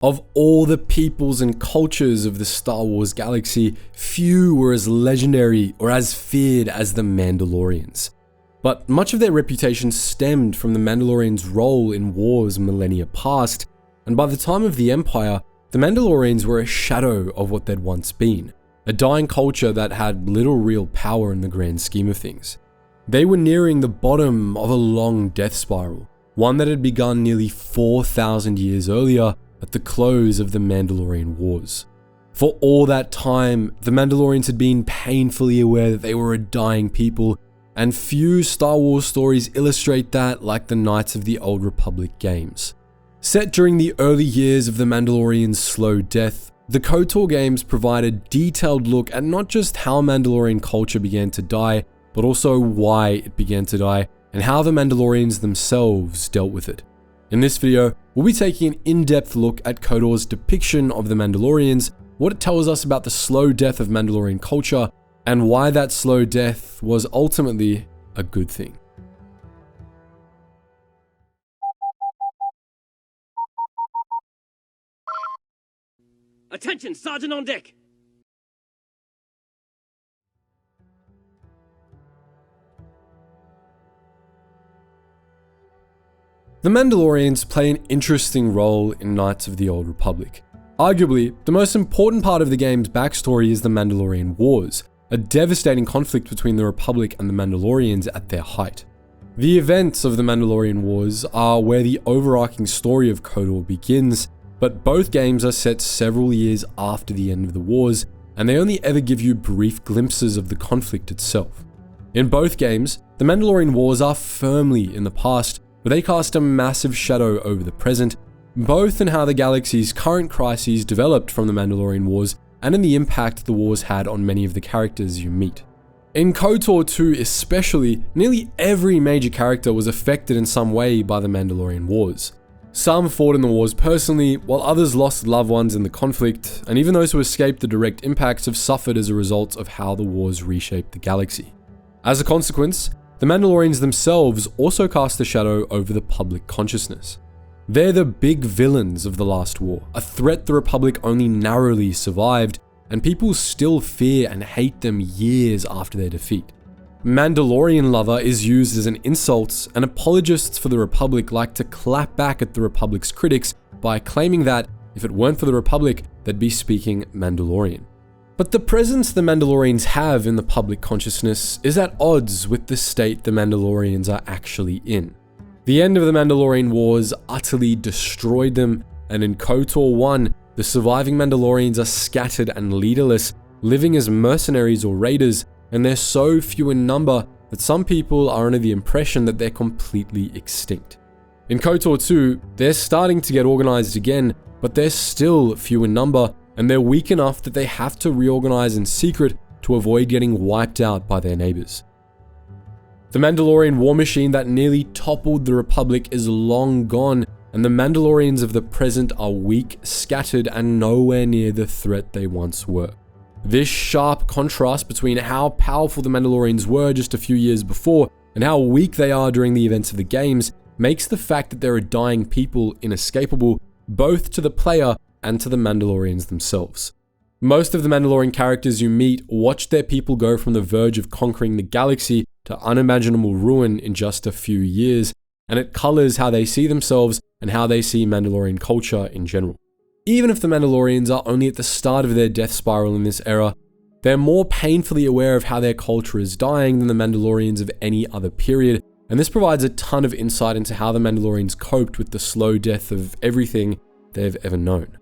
Of all the peoples and cultures of the Star Wars galaxy, few were as legendary or as feared as the Mandalorians. But much of their reputation stemmed from the Mandalorians' role in wars millennia past, and by the time of the Empire, the Mandalorians were a shadow of what they'd once been, a dying culture that had little real power in the grand scheme of things. They were nearing the bottom of a long death spiral, one that had begun nearly 4,000 years earlier at the close of the Mandalorian Wars. For all that time, the Mandalorians had been painfully aware that they were a dying people, and few Star Wars stories illustrate that like the Knights of the Old Republic games. Set during the early years of the Mandalorians' slow death, the KOTOR games provide a detailed look at not just how Mandalorian culture began to die, but also why it began to die, and how the Mandalorians themselves dealt with it. In this video, we'll be taking an in-depth look at KOTOR's depiction of the Mandalorians, what it tells us about the slow death of Mandalorian culture, and why that slow death was ultimately a good thing. Attention, Sergeant on deck! The Mandalorians play an interesting role in Knights of the Old Republic. Arguably, the most important part of the game's backstory is the Mandalorian Wars, a devastating conflict between the Republic and the Mandalorians at their height. The events of the Mandalorian Wars are where the overarching story of KOTOR begins, but both games are set several years after the end of the wars, and they only ever give you brief glimpses of the conflict itself. In both games, the Mandalorian Wars are firmly in the past, but they cast a massive shadow over the present, both in how the galaxy's current crises developed from the Mandalorian Wars and in the impact the wars had on many of the characters you meet. In KOTOR 2 especially, nearly every major character was affected in some way by the Mandalorian Wars. Some fought in the wars personally, while others lost loved ones in the conflict, and even those who escaped the direct impacts have suffered as a result of how the wars reshaped the galaxy. As a consequence, the Mandalorians themselves also cast a shadow over the public consciousness. They're the big villains of the last war, a threat the Republic only narrowly survived, and people still fear and hate them years after their defeat. Mandalorian lover is used as an insult, and apologists for the Republic like to clap back at the Republic's critics by claiming that, if it weren't for the Republic, they'd be speaking Mandalorian. But the presence the Mandalorians have in the public consciousness is at odds with the state the Mandalorians are actually in. The end of the Mandalorian Wars utterly destroyed them, and in KOTOR 1, the surviving Mandalorians are scattered and leaderless, living as mercenaries or raiders, and they're so few in number that some people are under the impression that they're completely extinct. In KOTOR 2, they're starting to get organized again, but they're still few in number, and they're weak enough that they have to reorganize in secret to avoid getting wiped out by their neighbors. The Mandalorian war machine that nearly toppled the Republic is long gone, and the Mandalorians of the present are weak, scattered, and nowhere near the threat they once were. This sharp contrast between how powerful the Mandalorians were just a few years before and how weak they are during the events of the games makes the fact that they're a dying people inescapable, both to the player and to the Mandalorians themselves. Most of the Mandalorian characters you meet watch their people go from the verge of conquering the galaxy to unimaginable ruin in just a few years, and it colors how they see themselves and how they see Mandalorian culture in general. Even if the Mandalorians are only at the start of their death spiral in this era, they're more painfully aware of how their culture is dying than the Mandalorians of any other period, and this provides a ton of insight into how the Mandalorians coped with the slow death of everything they've ever known.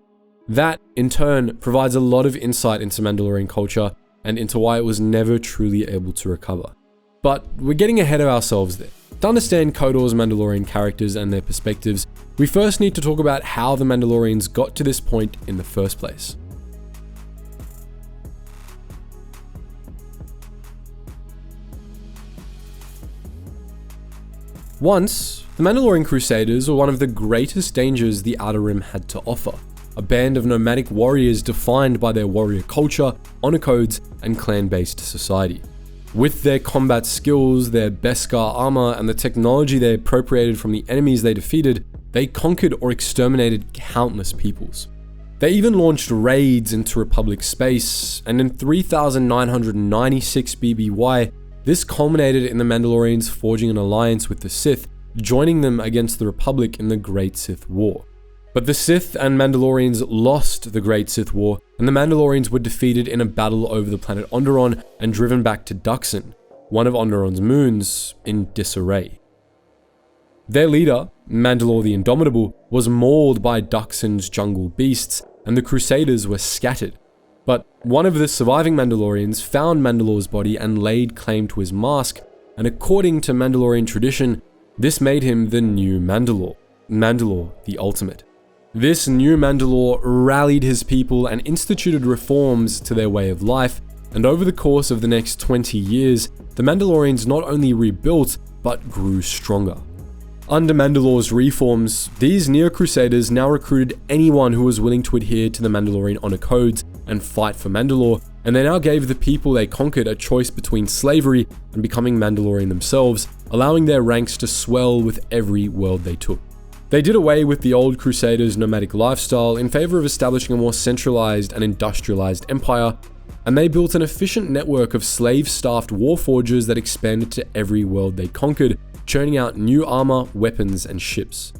That, in turn, provides a lot of insight into Mandalorian culture and into why it was never truly able to recover. But we're getting ahead of ourselves there. To understand KOTOR's Mandalorian characters and their perspectives, we first need to talk about how the Mandalorians got to this point in the first place. Once, the Mandalorian Crusaders were one of the greatest dangers the Outer Rim had to offer, a band of nomadic warriors defined by their warrior culture, honor codes, and clan-based society. With their combat skills, their Beskar armor, and the technology they appropriated from the enemies they defeated, they conquered or exterminated countless peoples. They even launched raids into Republic space, and in 3996 BBY, this culminated in the Mandalorians forging an alliance with the Sith, joining them against the Republic in the Great Sith War. But the Sith and Mandalorians lost the Great Sith War, and the Mandalorians were defeated in a battle over the planet Onderon and driven back to Dxun, one of Onderon's moons, in disarray. Their leader, Mandalore the Indomitable, was mauled by Dxun's jungle beasts, and the Crusaders were scattered. But one of the surviving Mandalorians found Mandalore's body and laid claim to his mask, and according to Mandalorian tradition, this made him the new Mandalore, Mandalore the Ultimate. This new Mandalore rallied his people and instituted reforms to their way of life, and over the course of the next 20 years, the Mandalorians not only rebuilt, but grew stronger. Under Mandalore's reforms, these Neo-Crusaders now recruited anyone who was willing to adhere to the Mandalorian honor codes and fight for Mandalore, and they now gave the people they conquered a choice between slavery and becoming Mandalorian themselves, allowing their ranks to swell with every world they took. They did away with the old Crusaders' nomadic lifestyle in favor of establishing a more centralized and industrialized empire, and they built an efficient network of slave-staffed warforgers that expanded to every world they conquered, churning out new armor, weapons, and ships.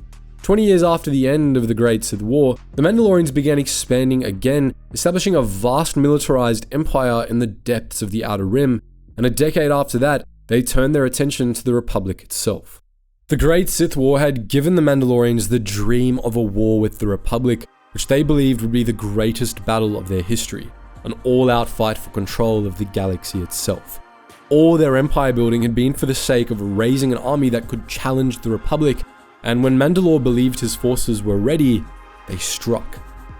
20 years after the end of the Great Sith War, the Mandalorians began expanding again, establishing a vast militarized empire in the depths of the Outer Rim, and a decade after that, they turned their attention to the Republic itself. The Great Sith War had given the Mandalorians the dream of a war with the Republic, which they believed would be the greatest battle of their history, an all-out fight for control of the galaxy itself. All their empire building had been for the sake of raising an army that could challenge the Republic, and when Mandalore believed his forces were ready, they struck.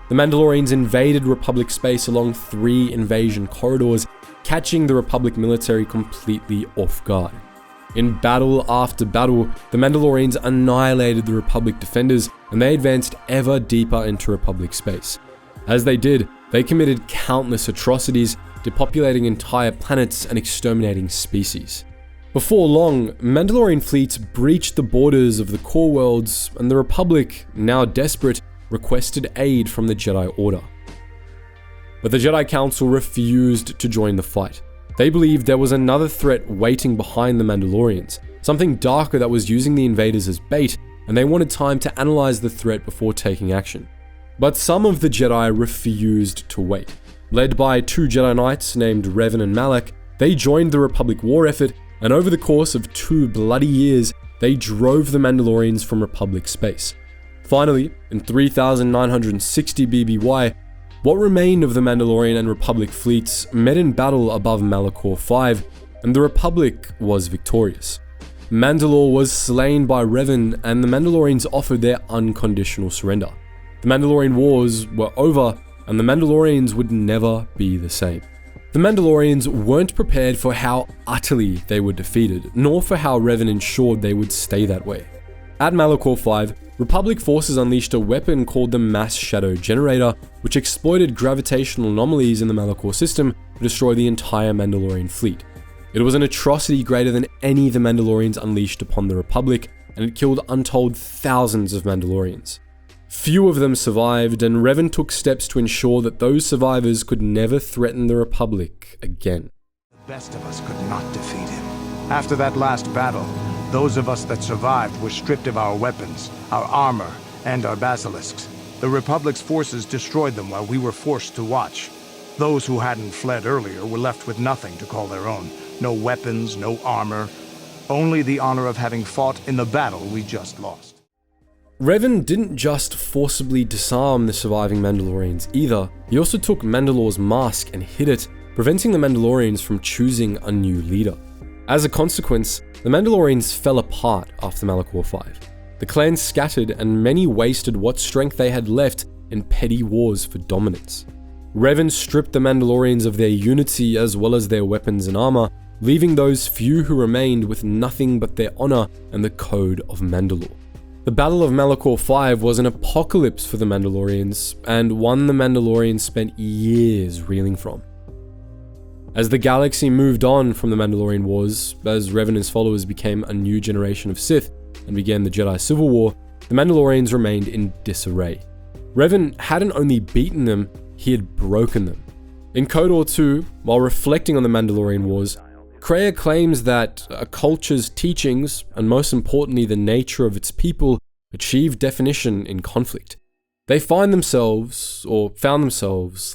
The Mandalorians invaded Republic space along 3 invasion corridors, catching the Republic military completely off guard. In battle after battle, the Mandalorians annihilated the Republic defenders, and they advanced ever deeper into Republic space. As they did, they committed countless atrocities, depopulating entire planets and exterminating species. Before long, Mandalorian fleets breached the borders of the core worlds, and the Republic, now desperate, requested aid from the Jedi Order. But the Jedi Council refused to join the fight. They believed there was another threat waiting behind the Mandalorians, something darker that was using the invaders as bait, and they wanted time to analyze the threat before taking action. But some of the Jedi refused to wait. Led by 2 Jedi Knights named Revan and Malak, they joined the Republic war effort, and over the course of 2 bloody years, they drove the Mandalorians from Republic space. Finally, in 3960 BBY, what remained of the Mandalorian and Republic fleets met in battle above Malachor V, and the Republic was victorious. Mandalore was slain by Revan, and the Mandalorians offered their unconditional surrender. The Mandalorian wars were over, and the Mandalorians would never be the same. The Mandalorians weren't prepared for how utterly they were defeated, nor for how Revan ensured they would stay that way. At Malachor V, Republic forces unleashed a weapon called the Mass Shadow Generator, which exploited gravitational anomalies in the Malachor system to destroy the entire Mandalorian fleet. It was an atrocity greater than any the Mandalorians unleashed upon the Republic, and it killed untold thousands of Mandalorians. Few of them survived, and Revan took steps to ensure that those survivors could never threaten the Republic again. The best of us could not defeat him. After that last battle, those of us that survived were stripped of our weapons, our armor, and our basilisks. The Republic's forces destroyed them while we were forced to watch. Those who hadn't fled earlier were left with nothing to call their own. No weapons, no armor, only the honor of having fought in the battle we just lost. Revan didn't just forcibly disarm the surviving Mandalorians either, he also took Mandalore's mask and hid it, preventing the Mandalorians from choosing a new leader. As a consequence, the Mandalorians fell apart after Malachor V. The clans scattered, and many wasted what strength they had left in petty wars for dominance. Revan stripped the Mandalorians of their unity as well as their weapons and armor, leaving those few who remained with nothing but their honor and the code of Mandalore. The Battle of Malachor V was an apocalypse for the Mandalorians, and one the Mandalorians spent years reeling from. As the galaxy moved on from the Mandalorian Wars, as Revan and his followers became a new generation of Sith and began the Jedi Civil War, the Mandalorians remained in disarray. Revan hadn't only beaten them, he had broken them. In KOTOR 2, while reflecting on the Mandalorian Wars, Kreia claims that a culture's teachings, and most importantly the nature of its people, achieve definition in conflict. They found themselves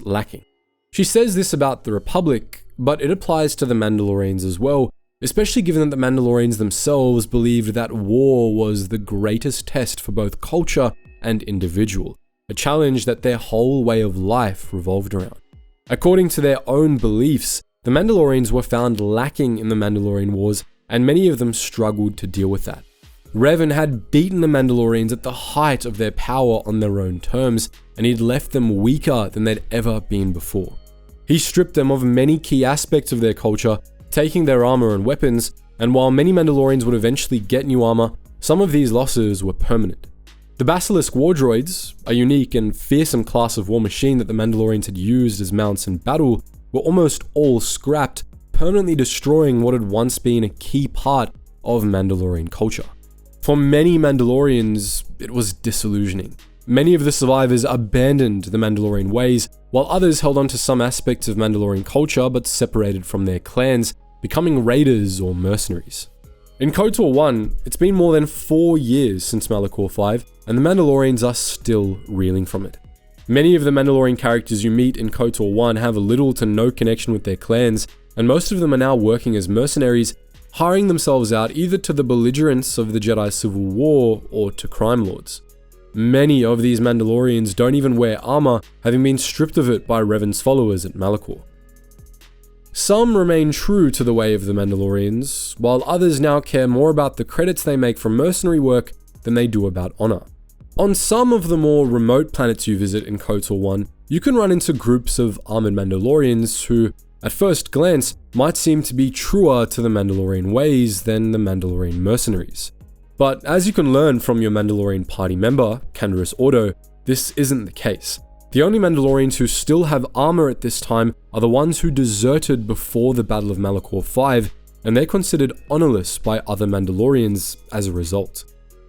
lacking. She says this about the Republic, but it applies to the Mandalorians as well, especially given that the Mandalorians themselves believed that war was the greatest test for both culture and individual, a challenge that their whole way of life revolved around. According to their own beliefs, the Mandalorians were found lacking in the Mandalorian Wars, and many of them struggled to deal with that. Revan had beaten the Mandalorians at the height of their power on their own terms, and he'd left them weaker than they'd ever been before. He stripped them of many key aspects of their culture, taking their armor and weapons, and while many Mandalorians would eventually get new armor, some of these losses were permanent. The Basilisk war droids, a unique and fearsome class of war machine that the Mandalorians had used as mounts in battle, were almost all scrapped, permanently destroying what had once been a key part of Mandalorian culture. For many Mandalorians, it was disillusioning. Many of the survivors abandoned the Mandalorian ways, while others held on to some aspects of Mandalorian culture but separated from their clans, becoming raiders or mercenaries. In KOTOR 1, it's been more than 4 years since Malachor 5, and the Mandalorians are still reeling from it. Many of the Mandalorian characters you meet in KOTOR 1 have little to no connection with their clans, and most of them are now working as mercenaries, hiring themselves out either to the belligerents of the Jedi Civil War or to crime lords. Many of these Mandalorians don't even wear armor, having been stripped of it by Revan's followers at Malachor. Some remain true to the way of the Mandalorians, while others now care more about the credits they make from mercenary work than they do about honor. On some of the more remote planets you visit in KOTOR 1, you can run into groups of armored Mandalorians who, at first glance, might seem to be truer to the Mandalorian ways than the Mandalorian mercenaries. But as you can learn from your Mandalorian party member, Canderous Ordo, this isn't the case. The only Mandalorians who still have armor at this time are the ones who deserted before the Battle of Malachor 5, and they're considered honorless by other Mandalorians as a result.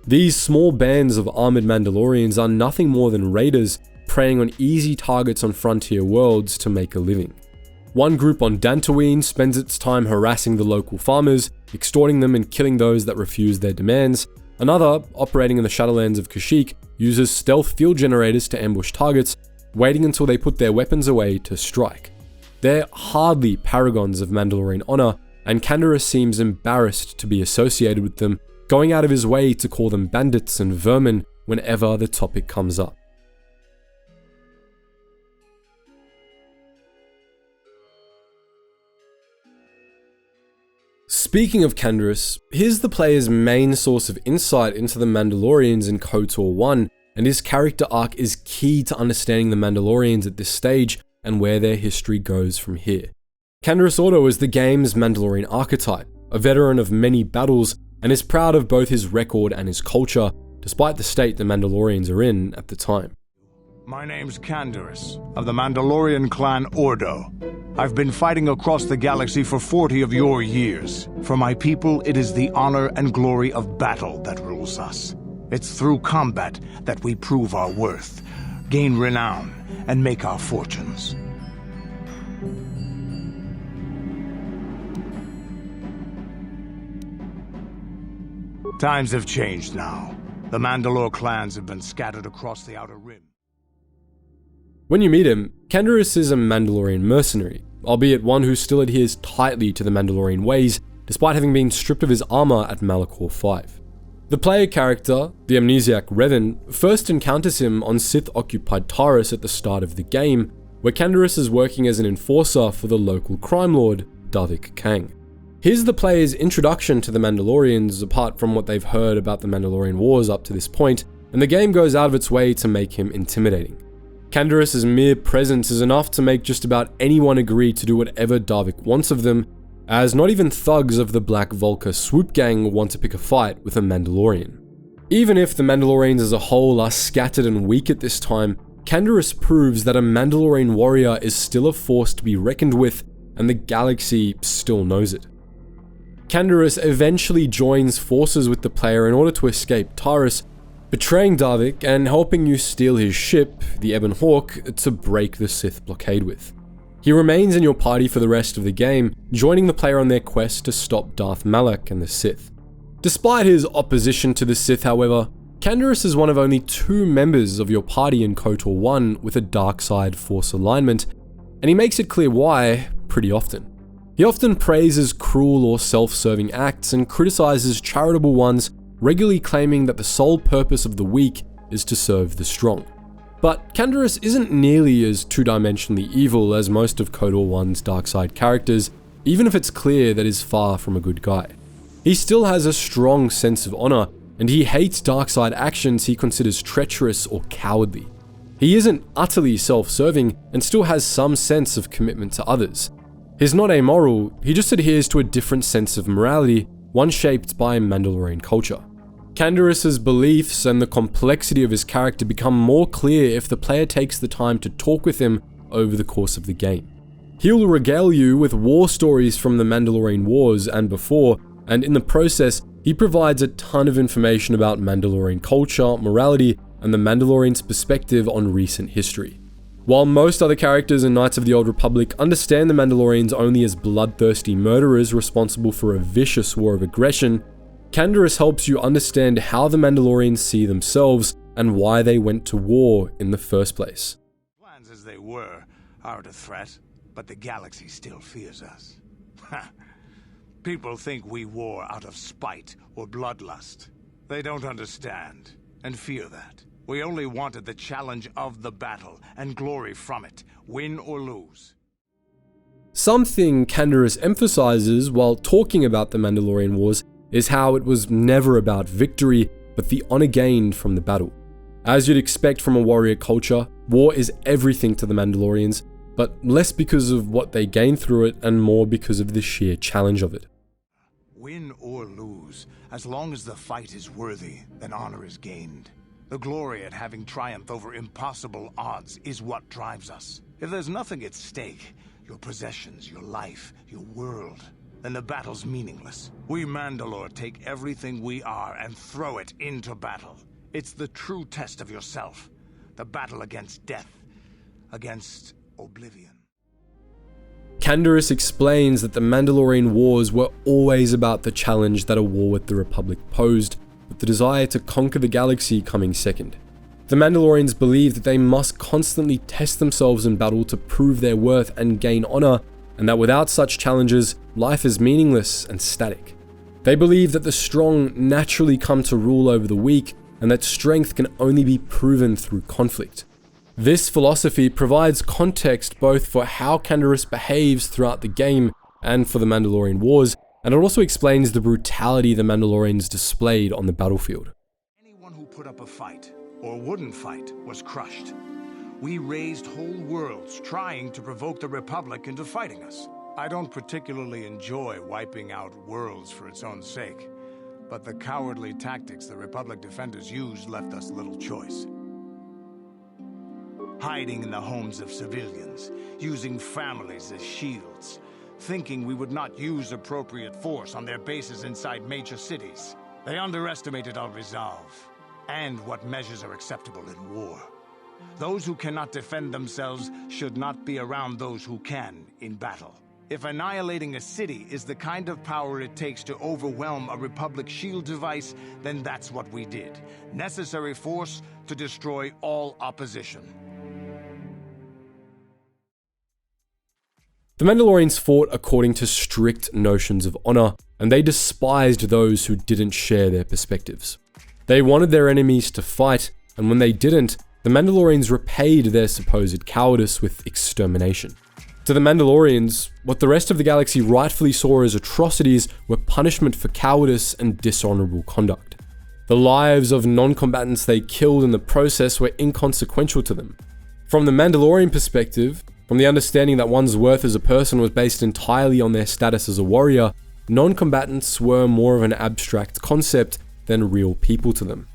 These small bands of armored Mandalorians are nothing more than raiders preying on easy targets on frontier worlds to make a living. One group on Dantooine spends its time harassing the local farmers, extorting them and killing those that refuse their demands. Another, operating in the Shadowlands of Kashyyyk, uses stealth field generators to ambush targets, waiting until they put their weapons away to strike. They're hardly paragons of Mandalorian honor, and Canderous seems embarrassed to be associated with them, going out of his way to call them bandits and vermin whenever the topic comes up. Speaking of Canderous, here's the player's main source of insight into the Mandalorians in KOTOR 1, and his character arc is key to understanding the Mandalorians at this stage and where their history goes from here. Canderous Ordo is the game's Mandalorian archetype, a veteran of many battles, and is proud of both his record and his culture, despite the state the Mandalorians are in at the time. My name's Canderous, of the Mandalorian clan Ordo. I've been fighting across the galaxy for 40 of your years. For my people, it is the honor and glory of battle that rules us. It's through combat that we prove our worth, gain renown, and make our fortunes. Times have changed now. The Mandalore clans have been scattered across the Outer Rim. When you meet him, Canderous is a Mandalorian mercenary, albeit one who still adheres tightly to the Mandalorian ways, despite having been stripped of his armor at Malachor 5. The player character, the amnesiac Revan, first encounters him on Sith-occupied Taris at the start of the game, where Canderous is working as an enforcer for the local crime lord, Davik Kang. Here's the player's introduction to the Mandalorians, apart from what they've heard about the Mandalorian Wars up to this point, and the game goes out of its way to make him intimidating. Canderous' mere presence is enough to make just about anyone agree to do whatever Davik wants of them, as not even thugs of the Black Vulca swoop gang want to pick a fight with a Mandalorian. Even if the Mandalorians as a whole are scattered and weak at this time, Canderous proves that a Mandalorian warrior is still a force to be reckoned with, and the galaxy still knows it. Canderous eventually joins forces with the player in order to escape Taris, betraying Davik and helping you steal his ship, the Ebon Hawk, to break the Sith blockade with. He remains in your party for the rest of the game, joining the player on their quest to stop Darth Malak and the Sith. Despite his opposition to the Sith, however, Canderous is one of only 2 members of your party in KOTOR 1 with a dark side Force alignment, and he makes it clear why pretty often. He often praises cruel or self-serving acts and criticizes charitable ones, regularly claiming that the sole purpose of the weak is to serve the strong. But Canderous isn't nearly as two-dimensionally evil as most of KOTOR 1's dark side characters, even if it's clear that he's far from a good guy. He still has a strong sense of honor, and he hates dark side actions he considers treacherous or cowardly. He isn't utterly self-serving and still has some sense of commitment to others. He's not amoral, he just adheres to a different sense of morality, one shaped by Mandalorian culture. Canderous's beliefs and the complexity of his character become more clear if the player takes the time to talk with him over the course of the game. He'll regale you with war stories from the Mandalorian Wars and before, and in the process, he provides a ton of information about Mandalorian culture, morality, and the Mandalorians' perspective on recent history. While most other characters in Knights of the Old Republic understand the Mandalorians only as bloodthirsty murderers responsible for a vicious war of aggression, Canderous helps you understand how the Mandalorians see themselves and why they went to war in the first place. Plans as they were aren't a threat, but the galaxy still fears us. People think we war out of spite or bloodlust. They don't understand and fear that. We only wanted the challenge of the battle and glory from it, win or lose. Something Canderous emphasizes while talking about the Mandalorian Wars is how it was never about victory, but the honor gained from the battle. As you'd expect from a warrior culture, war is everything to the Mandalorians, but less because of what they gain through it and more because of the sheer challenge of it. Win or lose, as long as the fight is worthy, then honor is gained. The glory at having triumphed over impossible odds is what drives us. If there's nothing at stake, your possessions, your life, your world, then the battle's meaningless. We Mandalore take everything we are and throw it into battle. It's the true test of yourself. The battle against death, against oblivion. Canderous explains that the Mandalorian Wars were always about the challenge that a war with the Republic posed, with the desire to conquer the galaxy coming second. The Mandalorians believe that they must constantly test themselves in battle to prove their worth and gain honor, and that without such challenges, life is meaningless and static. They believe that the strong naturally come to rule over the weak, and that strength can only be proven through conflict. This philosophy provides context both for how Canderous behaves throughout the game and for the Mandalorian Wars, and it also explains the brutality the Mandalorians displayed on the battlefield. Anyone who put up a fight, or wouldn't fight, was crushed. We raised whole worlds trying to provoke the Republic into fighting us. I don't particularly enjoy wiping out worlds for its own sake, but the cowardly tactics the Republic defenders used left us little choice. Hiding in the homes of civilians, using families as shields, thinking we would not use appropriate force on their bases inside major cities. They underestimated our resolve, and what measures are acceptable in war. Those who cannot defend themselves should not be around those who can in battle. If annihilating a city is the kind of power it takes to overwhelm a Republic shield device, then that's what we did. Necessary force to destroy all opposition. The Mandalorians fought according to strict notions of honor, and they despised those who didn't share their perspectives. They wanted their enemies to fight, and when they didn't, the Mandalorians repaid their supposed cowardice with extermination. To the Mandalorians, what the rest of the galaxy rightfully saw as atrocities were punishment for cowardice and dishonorable conduct. The lives of non-combatants they killed in the process were inconsequential to them. From the Mandalorian perspective, from the understanding that one's worth as a person was based entirely on their status as a warrior, non-combatants were more of an abstract concept than real people to them.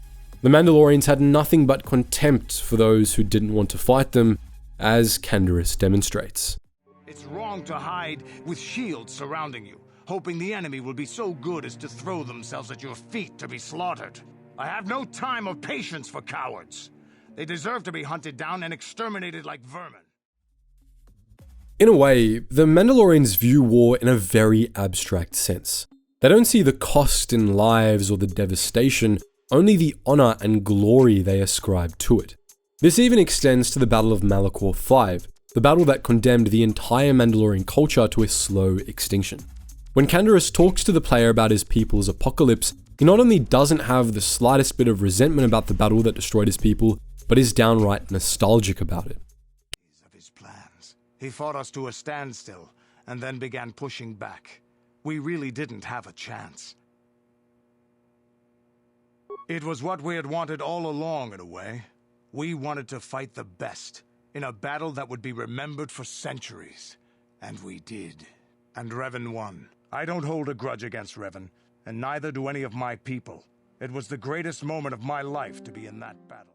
The Mandalorians had nothing but contempt for those who didn't want to fight them, as Canderous demonstrates. It's wrong to hide with shields surrounding you, hoping the enemy will be so good as to throw themselves at your feet to be slaughtered. I have no time or patience for cowards. They deserve to be hunted down and exterminated like vermin. In a way, the Mandalorians view war in a very abstract sense. They don't see the cost in lives or the devastation, only the honor and glory they ascribe to it. This even extends to the Battle of Malachor V, the battle that condemned the entire Mandalorian culture to a slow extinction. When Canderous talks to the player about his people's apocalypse, he not only doesn't have the slightest bit of resentment about the battle that destroyed his people, but is downright nostalgic about it. Of his plans. He fought us to a standstill, and then began pushing back. We really didn't have a chance. It was what we had wanted all along, in a way. We wanted to fight the best, in a battle that would be remembered for centuries. And we did. And Revan won. I don't hold a grudge against Revan, and neither do any of my people. It was the greatest moment of my life to be in that battle.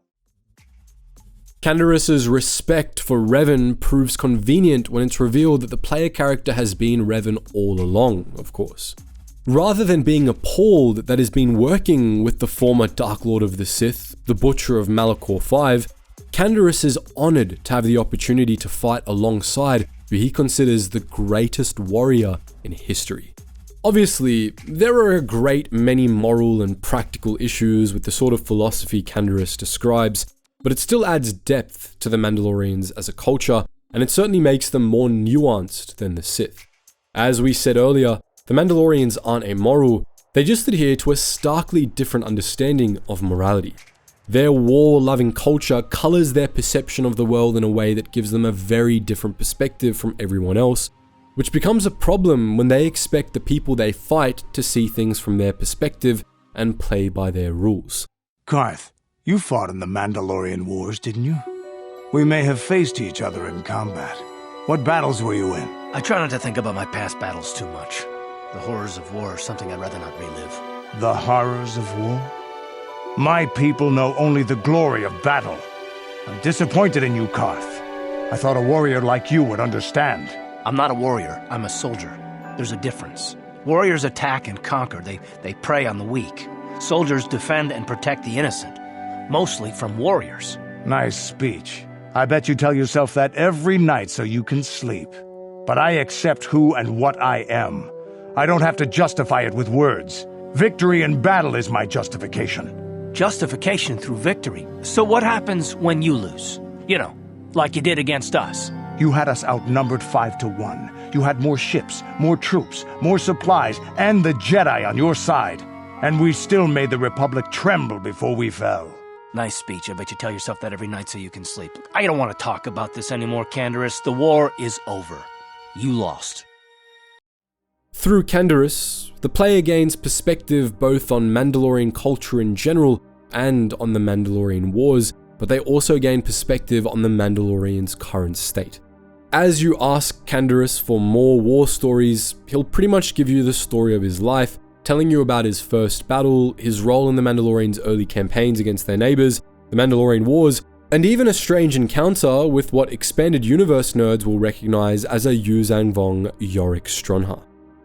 Canderous' respect for Revan proves convenient when it's revealed that the player character has been Revan all along, of course. Rather than being appalled that he's been working with the former Dark Lord of the Sith, the Butcher of Malachor V, Canderous is honored to have the opportunity to fight alongside who he considers the greatest warrior in history. Obviously, there are a great many moral and practical issues with the sort of philosophy Canderous describes, but it still adds depth to the Mandalorians as a culture, and it certainly makes them more nuanced than the Sith. As we said earlier, the Mandalorians aren't amoral, they just adhere to a starkly different understanding of morality. Their war-loving culture colors their perception of the world in a way that gives them a very different perspective from everyone else, which becomes a problem when they expect the people they fight to see things from their perspective and play by their rules. Karth, you fought in the Mandalorian Wars, didn't you? We may have faced each other in combat. What battles were you in? I try not to think about my past battles too much. The horrors of war are something I'd rather not relive. The horrors of war? My people know only the glory of battle. I'm disappointed in you, Karth. I thought a warrior like you would understand. I'm not a warrior, I'm a soldier. There's a difference. Warriors attack and conquer, they prey on the weak. Soldiers defend and protect the innocent, mostly from warriors. Nice speech. I bet you tell yourself that every night so you can sleep. But I accept who and what I am. I don't have to justify it with words. Victory in battle is my justification. Justification through victory. So what happens when you lose? You know, like you did against us. You had us outnumbered 5-1. You had more ships, more troops, more supplies, and the Jedi on your side. And we still made the Republic tremble before we fell. Nice speech. I bet you tell yourself that every night so you can sleep. I don't want to talk about this anymore, Canderous. The war is over. You lost. Through Canderous, the player gains perspective both on Mandalorian culture in general and on the Mandalorian Wars, but they also gain perspective on the Mandalorians' current state. As you ask Canderous for more war stories, he'll pretty much give you the story of his life, telling you about his first battle, his role in the Mandalorians' early campaigns against their neighbors, the Mandalorian Wars, and even a strange encounter with what expanded universe nerds will recognize as a Yuuzhan Vong Yorick Stronha.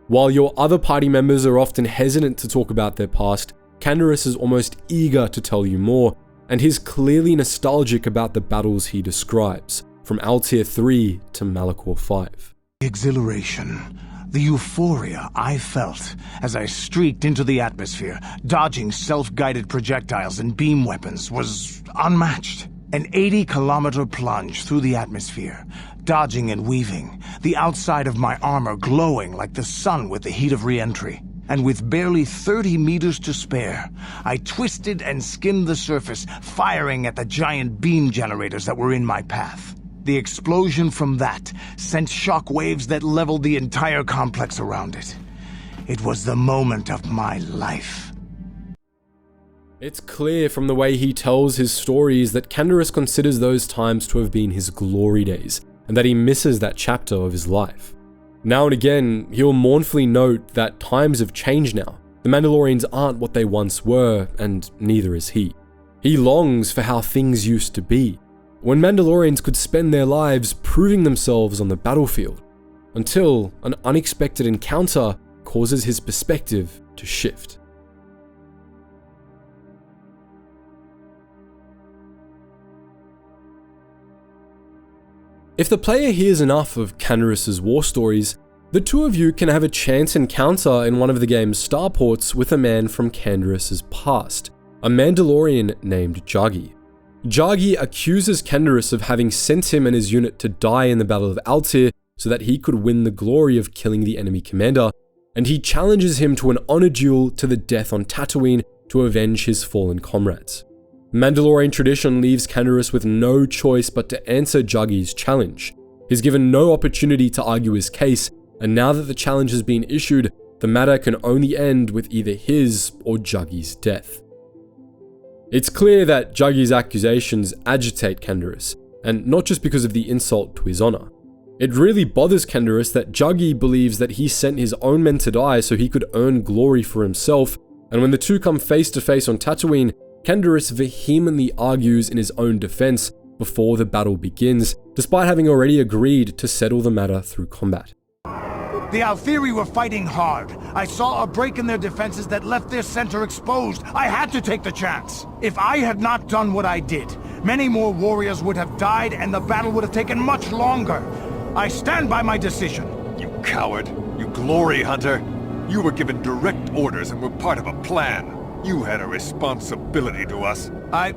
While your other party members are often hesitant to talk about their past, Canderous is almost eager to tell you more, and he's clearly nostalgic about the battles he describes, from Altair 3 to Malachor 5. The exhilaration, the euphoria I felt as I streaked into the atmosphere, dodging self-guided projectiles and beam weapons, was unmatched. An 80-kilometer plunge through the atmosphere, dodging and weaving, the outside of my armor glowing like the sun with the heat of re-entry. And with barely 30 meters to spare, I twisted and skimmed the surface, firing at the giant beam generators that were in my path. The explosion from that sent shock waves that leveled the entire complex around it. It was the moment of my life. It's clear from the way he tells his stories that Canderous considers those times to have been his glory days, and that he misses that chapter of his life. Now and again, he'll mournfully note that times have changed now. The Mandalorians aren't what they once were, and neither is he. He longs for how things used to be, when Mandalorians could spend their lives proving themselves on the battlefield, until an unexpected encounter causes his perspective to shift. If the player hears enough of Canderous' war stories, the two of you can have a chance encounter in one of the game's starports with a man from Canderous' past, a Mandalorian named Jagi. Jagi accuses Canderous of having sent him and his unit to die in the Battle of Altair so that he could win the glory of killing the enemy commander, and he challenges him to an honor duel to the death on Tatooine to avenge his fallen comrades. Mandalorian tradition leaves Canderous with no choice but to answer Jagi's challenge. He's given no opportunity to argue his case, and now that the challenge has been issued, the matter can only end with either his or Jagi's death. It's clear that Jagi's accusations agitate Canderous, and not just because of the insult to his honor. It really bothers Canderous that Jagi believes that he sent his own men to die so he could earn glory for himself, and when the two come face to face on Tatooine, Canderous vehemently argues in his own defense before the battle begins, despite having already agreed to settle the matter through combat. The Althiri were fighting hard. I saw a break in their defenses that left their center exposed. I had to take the chance. If I had not done what I did, many more warriors would have died and the battle would have taken much longer. I stand by my decision. You coward. You glory hunter. You were given direct orders and were part of a plan. You had a responsibility to us. I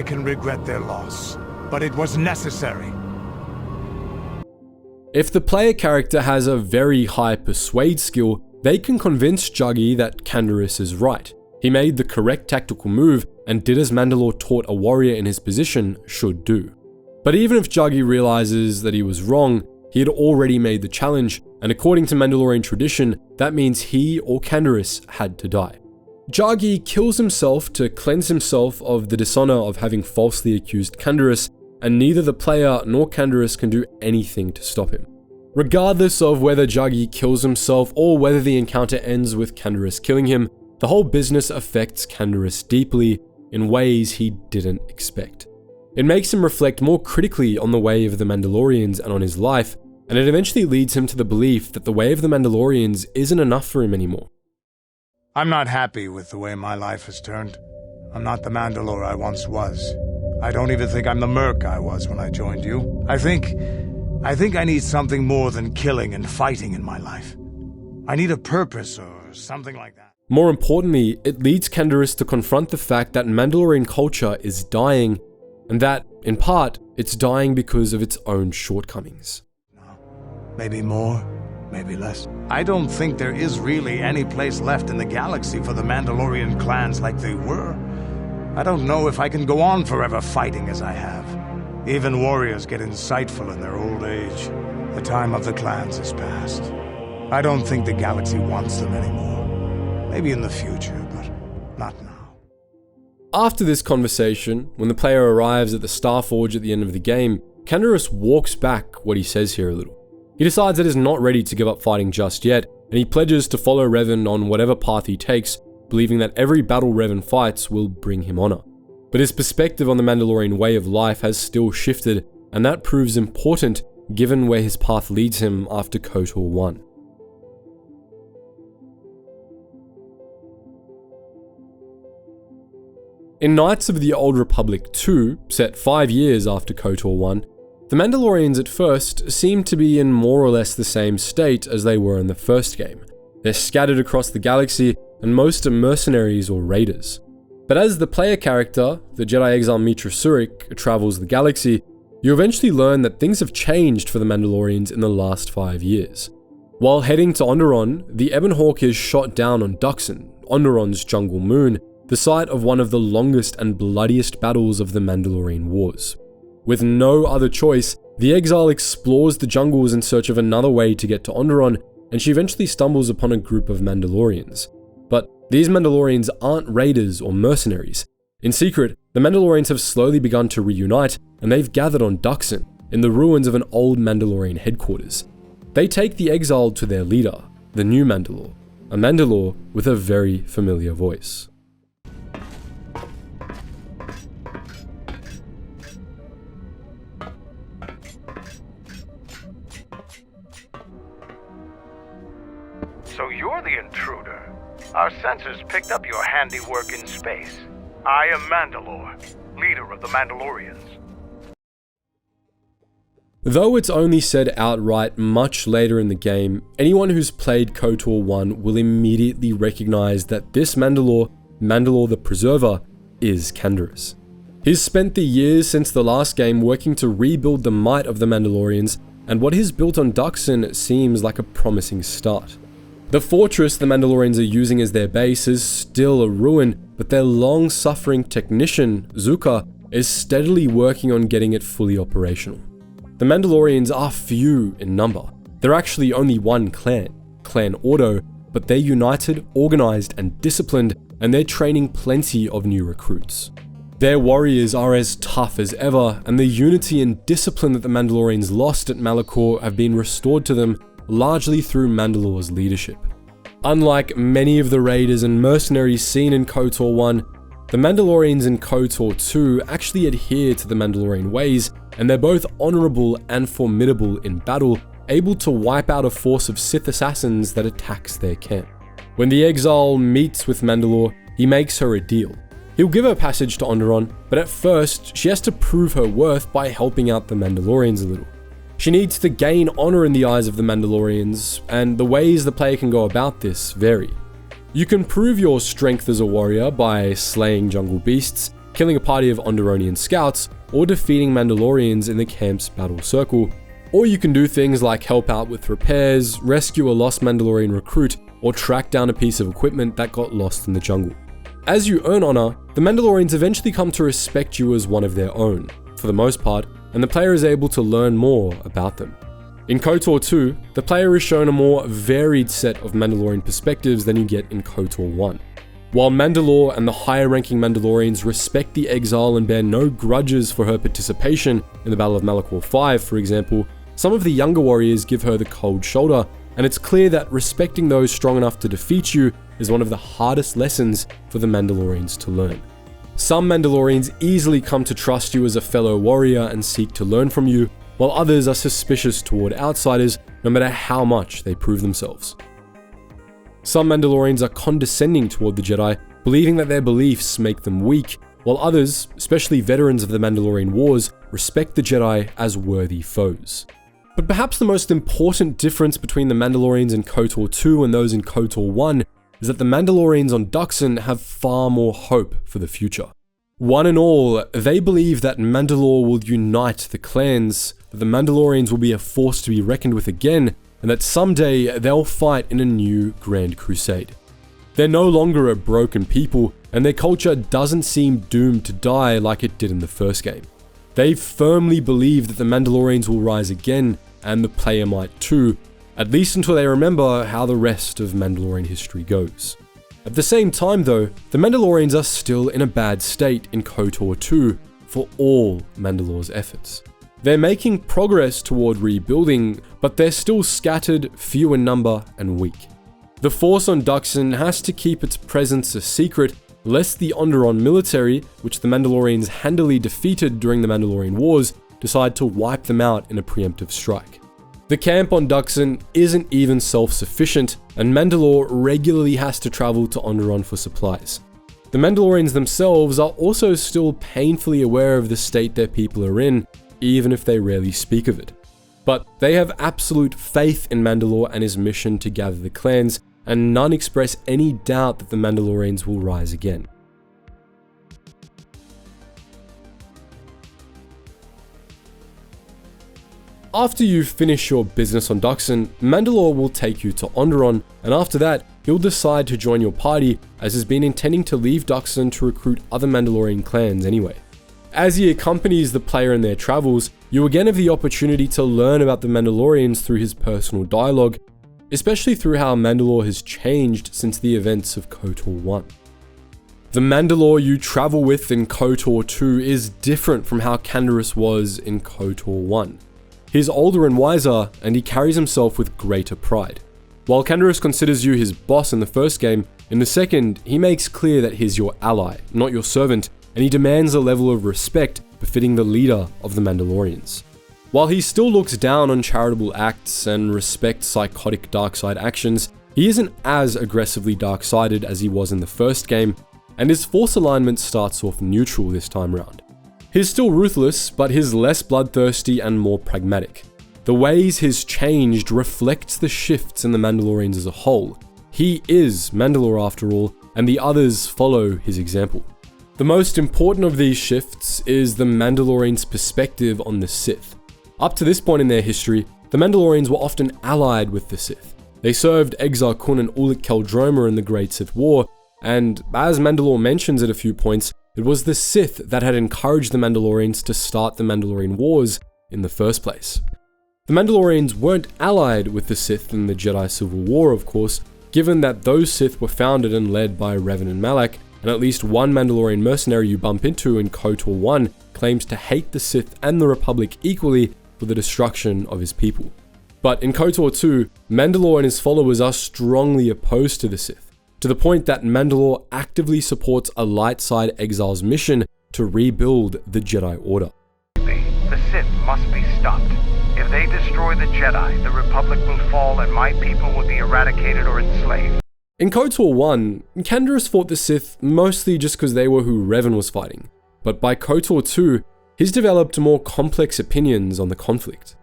can regret their loss, but it was necessary. If the player character has a very high persuade skill, they can convince Jagi that Canderous is right. He made the correct tactical move and did as Mandalore taught a warrior in his position should do. But even if Jagi realizes that he was wrong, he had already made the challenge, and according to Mandalorian tradition, that means he or Canderous had to die. Jagi kills himself to cleanse himself of the dishonor of having falsely accused Canderous, and neither the player nor Canderous can do anything to stop him. Regardless of whether Jagi kills himself or whether the encounter ends with Canderous killing him, the whole business affects Canderous deeply in ways he didn't expect. It makes him reflect more critically on the way of the Mandalorians and on his life, and it eventually leads him to the belief that the way of the Mandalorians isn't enough for him anymore. I'm not happy with the way my life has turned. I'm not the Mandalore I once was. I don't even think I'm the merc I was when I joined you. I think I need something more than killing and fighting in my life. I need a purpose or something like that. More importantly, it leads Canderous to confront the fact that Mandalorian culture is dying, and that, in part, it's dying because of its own shortcomings. Maybe more, maybe less. I don't think there is really any place left in the galaxy for the Mandalorian clans like they were. I don't know if I can go on forever fighting as I have. Even warriors get insightful in their old age. The time of the clans is past. I don't think the galaxy wants them anymore. Maybe in the future, but not now. After this conversation, when the player arrives at the Starforge at the end of the game, Canderous walks back what he says here a little. He decides that he's not ready to give up fighting just yet, and he pledges to follow Revan on whatever path he takes, believing that every battle Revan fights will bring him honor. But his perspective on the Mandalorian way of life has still shifted, and that proves important given where his path leads him after KOTOR 1. In Knights of the Old Republic 2, set 5 years after KOTOR 1, the Mandalorians at first seem to be in more or less the same state as they were in the first game. They're scattered across the galaxy, and most are mercenaries or raiders. But as the player character, the Jedi exile Mitra Surik, travels the galaxy, you eventually learn that things have changed for the Mandalorians in the last 5 years. While heading to Onderon, the Ebon Hawk is shot down on Dxun, Onderon's jungle moon, the site of one of the longest and bloodiest battles of the Mandalorian Wars. With no other choice, the exile explores the jungles in search of another way to get to Onderon, and she eventually stumbles upon a group of Mandalorians. But these Mandalorians aren't raiders or mercenaries. In secret, the Mandalorians have slowly begun to reunite, and they've gathered on Dxun, in the ruins of an old Mandalorian headquarters. They take the exiled to their leader, the new Mandalore, a Mandalore with a very familiar voice. So you're the intruder. Our sensors picked up your handiwork in space. I am Mandalore, leader of the Mandalorians. Though it's only said outright much later in the game, anyone who's played KOTOR 1 will immediately recognize that this Mandalore the Preserver, is Canderous. He's spent the years since the last game working to rebuild the might of the Mandalorians, and what he's built on Dxun seems like a promising start. The fortress the Mandalorians are using as their base is still a ruin, but their long-suffering technician, Zuka, is steadily working on getting it fully operational. The Mandalorians are few in number. They're actually only one clan, Clan Ordo, but they're united, organized, and disciplined, and they're training plenty of new recruits. Their warriors are as tough as ever, and the unity and discipline that the Mandalorians lost at Malachor have been restored to them largely through Mandalore's leadership. Unlike many of the raiders and mercenaries seen in KOTOR 1, the Mandalorians in KOTOR 2 actually adhere to the Mandalorian ways, and they're both honorable and formidable in battle, able to wipe out a force of Sith assassins that attacks their camp. When the exile meets with Mandalore, he makes her a deal. He'll give her passage to Onderon, but at first, she has to prove her worth by helping out the Mandalorians a little. She needs to gain honor in the eyes of the Mandalorians, and the ways the player can go about this vary. You can prove your strength as a warrior by slaying jungle beasts, killing a party of Onderonian scouts, or defeating Mandalorians in the camp's battle circle, or you can do things like help out with repairs, rescue a lost Mandalorian recruit, or track down a piece of equipment that got lost in the jungle. As you earn honor, the Mandalorians eventually come to respect you as one of their own, for the most part, and the player is able to learn more about them. In KOTOR 2, the player is shown a more varied set of Mandalorian perspectives than you get in KOTOR 1. While Mandalore and the higher-ranking Mandalorians respect the exile and bear no grudges for her participation in the Battle of Malachor 5, for example, some of the younger warriors give her the cold shoulder, and it's clear that respecting those strong enough to defeat you is one of the hardest lessons for the Mandalorians to learn. Some Mandalorians easily come to trust you as a fellow warrior and seek to learn from you, while others are suspicious toward outsiders no matter how much they prove themselves. Some Mandalorians are condescending toward the Jedi, believing that their beliefs make them weak, while others, especially veterans of the Mandalorian Wars, respect the Jedi as worthy foes. But perhaps the most important difference between the Mandalorians in KOTOR 2 and those in KOTOR 1 is that the Mandalorians on Dxun have far more hope for the future. One and all, they believe that Mandalore will unite the clans, that the Mandalorians will be a force to be reckoned with again, and that someday they'll fight in a new Grand Crusade. They're no longer a broken people, and their culture doesn't seem doomed to die like it did in the first game. They firmly believe that the Mandalorians will rise again, and the player might too, at least until they remember how the rest of Mandalorian history goes. At the same time though, the Mandalorians are still in a bad state in KOTOR 2 for all Mandalore's efforts. They're making progress toward rebuilding, but they're still scattered, few in number, and weak. The force on Dxun has to keep its presence a secret, lest the Onderon military, which the Mandalorians handily defeated during the Mandalorian Wars, decide to wipe them out in a preemptive strike. The camp on Dxun isn't even self-sufficient, and Mandalore regularly has to travel to Onderon for supplies. The Mandalorians themselves are also still painfully aware of the state their people are in, even if they rarely speak of it. But they have absolute faith in Mandalore and his mission to gather the clans, and none express any doubt that the Mandalorians will rise again. After you finish your business on Dxun, Mandalore will take you to Onderon, and after that, he'll decide to join your party, as he's been intending to leave Dxun to recruit other Mandalorian clans anyway. As he accompanies the player in their travels, you again have the opportunity to learn about the Mandalorians through his personal dialogue, especially through how Mandalore has changed since the events of KOTOR 1. The Mandalore you travel with in KOTOR 2 is different from how Canderous was in KOTOR 1. He's older and wiser, and he carries himself with greater pride. While Canderous considers you his boss in the first game, in the second, he makes clear that he's your ally, not your servant, and he demands a level of respect befitting the leader of the Mandalorians. While he still looks down on charitable acts and respects psychotic dark-side actions, he isn't as aggressively dark-sided as he was in the first game, and his force alignment starts off neutral this time round. He's still ruthless, but he's less bloodthirsty and more pragmatic. The ways he's changed reflects the shifts in the Mandalorians as a whole. He is Mandalore after all, and the others follow his example. The most important of these shifts is the Mandalorians' perspective on the Sith. Up to this point in their history, the Mandalorians were often allied with the Sith. They served Exar Kun and Ulic Qel-Droma in the Great Sith War, and as Mandalore mentions at a few points, it was the Sith that had encouraged the Mandalorians to start the Mandalorian Wars in the first place. The Mandalorians weren't allied with the Sith in the Jedi Civil War, of course, given that those Sith were founded and led by Revan and Malak, and at least one Mandalorian mercenary you bump into in KOTOR 1 claims to hate the Sith and the Republic equally for the destruction of his people. But in KOTOR 2, Mandalore and his followers are strongly opposed to the Sith, to the point that Mandalore actively supports a light side exile's mission to rebuild the Jedi Order. The Sith must be stopped. If they destroy the Jedi, the Republic will fall and my people will be eradicated or enslaved. In KOTOR 1, Canderous fought the Sith mostly just because they were who Revan was fighting, but by KOTOR 2, he's developed more complex opinions on the conflict.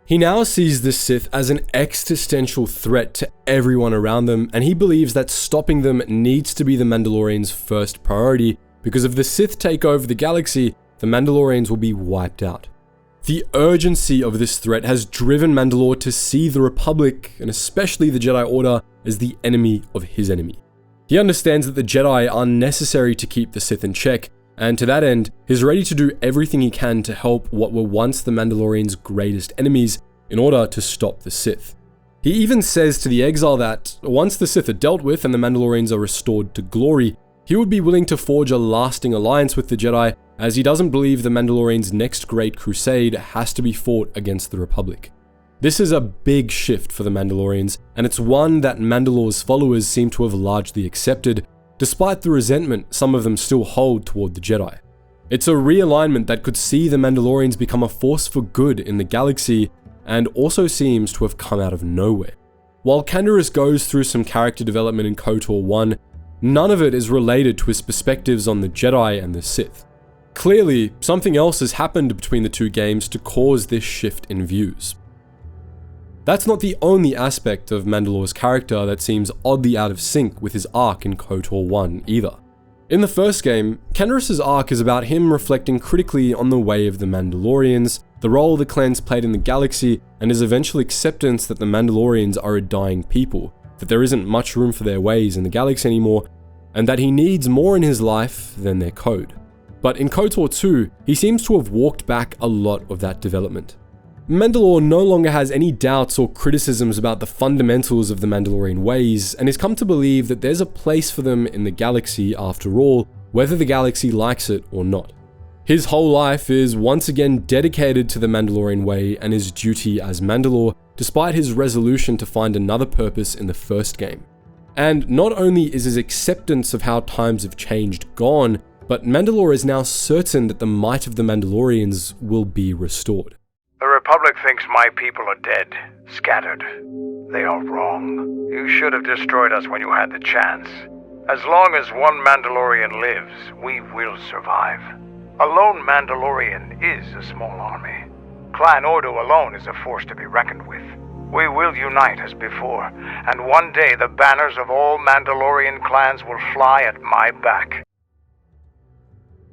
He now sees the Sith as an existential threat to everyone around them, and he believes that stopping them needs to be the Mandalorians' first priority, because if the Sith take over the galaxy, the Mandalorians will be wiped out. The urgency of this threat has driven Mandalore to see the Republic, and especially the Jedi Order, as the enemy of his enemy. He understands that the Jedi are necessary to keep the Sith in check, and to that end, he's ready to do everything he can to help what were once the Mandalorians' greatest enemies in order to stop the Sith. He even says to the exile that, once the Sith are dealt with and the Mandalorians are restored to glory, he would be willing to forge a lasting alliance with the Jedi, as he doesn't believe the Mandalorians' next great crusade has to be fought against the Republic. This is a big shift for the Mandalorians, and it's one that Mandalore's followers seem to have largely accepted, despite the resentment some of them still hold toward the Jedi. It's a realignment that could see the Mandalorians become a force for good in the galaxy, and also seems to have come out of nowhere. While Canderous goes through some character development in KOTOR 1, none of it is related to his perspectives on the Jedi and the Sith. Clearly, something else has happened between the two games to cause this shift in views. That's not the only aspect of Mandalore's character that seems oddly out of sync with his arc in KOTOR 1 either. In the first game, Canderous' arc is about him reflecting critically on the way of the Mandalorians, the role the clans played in the galaxy, and his eventual acceptance that the Mandalorians are a dying people, that there isn't much room for their ways in the galaxy anymore, and that he needs more in his life than their code. But in KOTOR 2, he seems to have walked back a lot of that development. Mandalore no longer has any doubts or criticisms about the fundamentals of the Mandalorian ways, and has come to believe that there's a place for them in the galaxy after all, whether the galaxy likes it or not. His whole life is once again dedicated to the Mandalorian way and his duty as Mandalore, despite his resolution to find another purpose in the first game. And not only is his acceptance of how times have changed gone, but Mandalore is now certain that the might of the Mandalorians will be restored. The Republic thinks my people are dead, scattered. They are wrong. You should have destroyed us when you had the chance. As long as one Mandalorian lives, we will survive. A lone Mandalorian is a small army. Clan Ordo alone is a force to be reckoned with. We will unite as before, and one day the banners of all Mandalorian clans will fly at my back.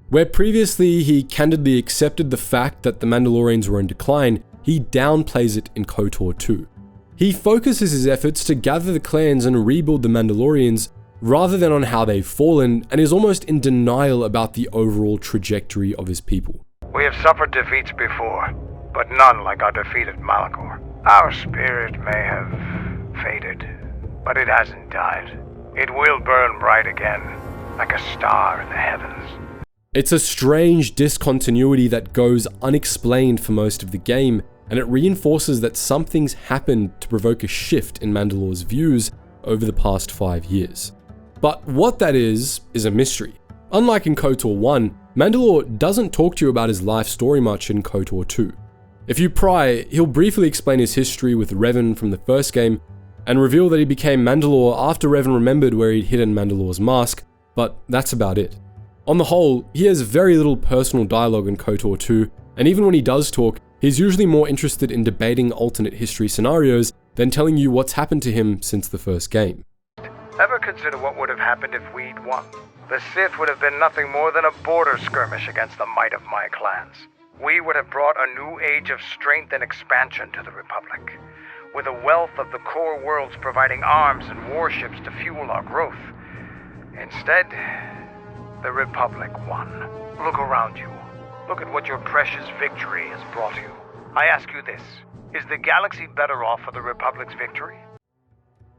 Where previously he candidly accepted the fact that the Mandalorians were in decline, he downplays it in KOTOR 2. He focuses his efforts to gather the clans and rebuild the Mandalorians, rather than on how they've fallen, and is almost in denial about the overall trajectory of his people. We have suffered defeats before, but none like our defeat at Malachor. Our spirit may have faded, but it hasn't died. It will burn bright again, like a star in the heavens. It's a strange discontinuity that goes unexplained for most of the game, and it reinforces that something's happened to provoke a shift in Mandalore's views over the past 5 years. But what that is a mystery. Unlike in KOTOR 1, Mandalore doesn't talk to you about his life story much in KOTOR 2. If you pry, he'll briefly explain his history with Revan from the first game, and reveal that he became Mandalore after Revan remembered where he'd hidden Mandalore's mask, but that's about it. On the whole, he has very little personal dialogue in KOTOR 2, and even when he does talk, he's usually more interested in debating alternate history scenarios than telling you what's happened to him since the first game. Ever consider what would have happened if we'd won? The Sith would have been nothing more than a border skirmish against the might of my clans. We would have brought a new age of strength and expansion to the Republic, with a wealth of the core worlds providing arms and warships to fuel our growth. Instead, the Republic won. Look around you. Look at what your precious victory has brought you. I ask you this, is the galaxy better off for the Republic's victory?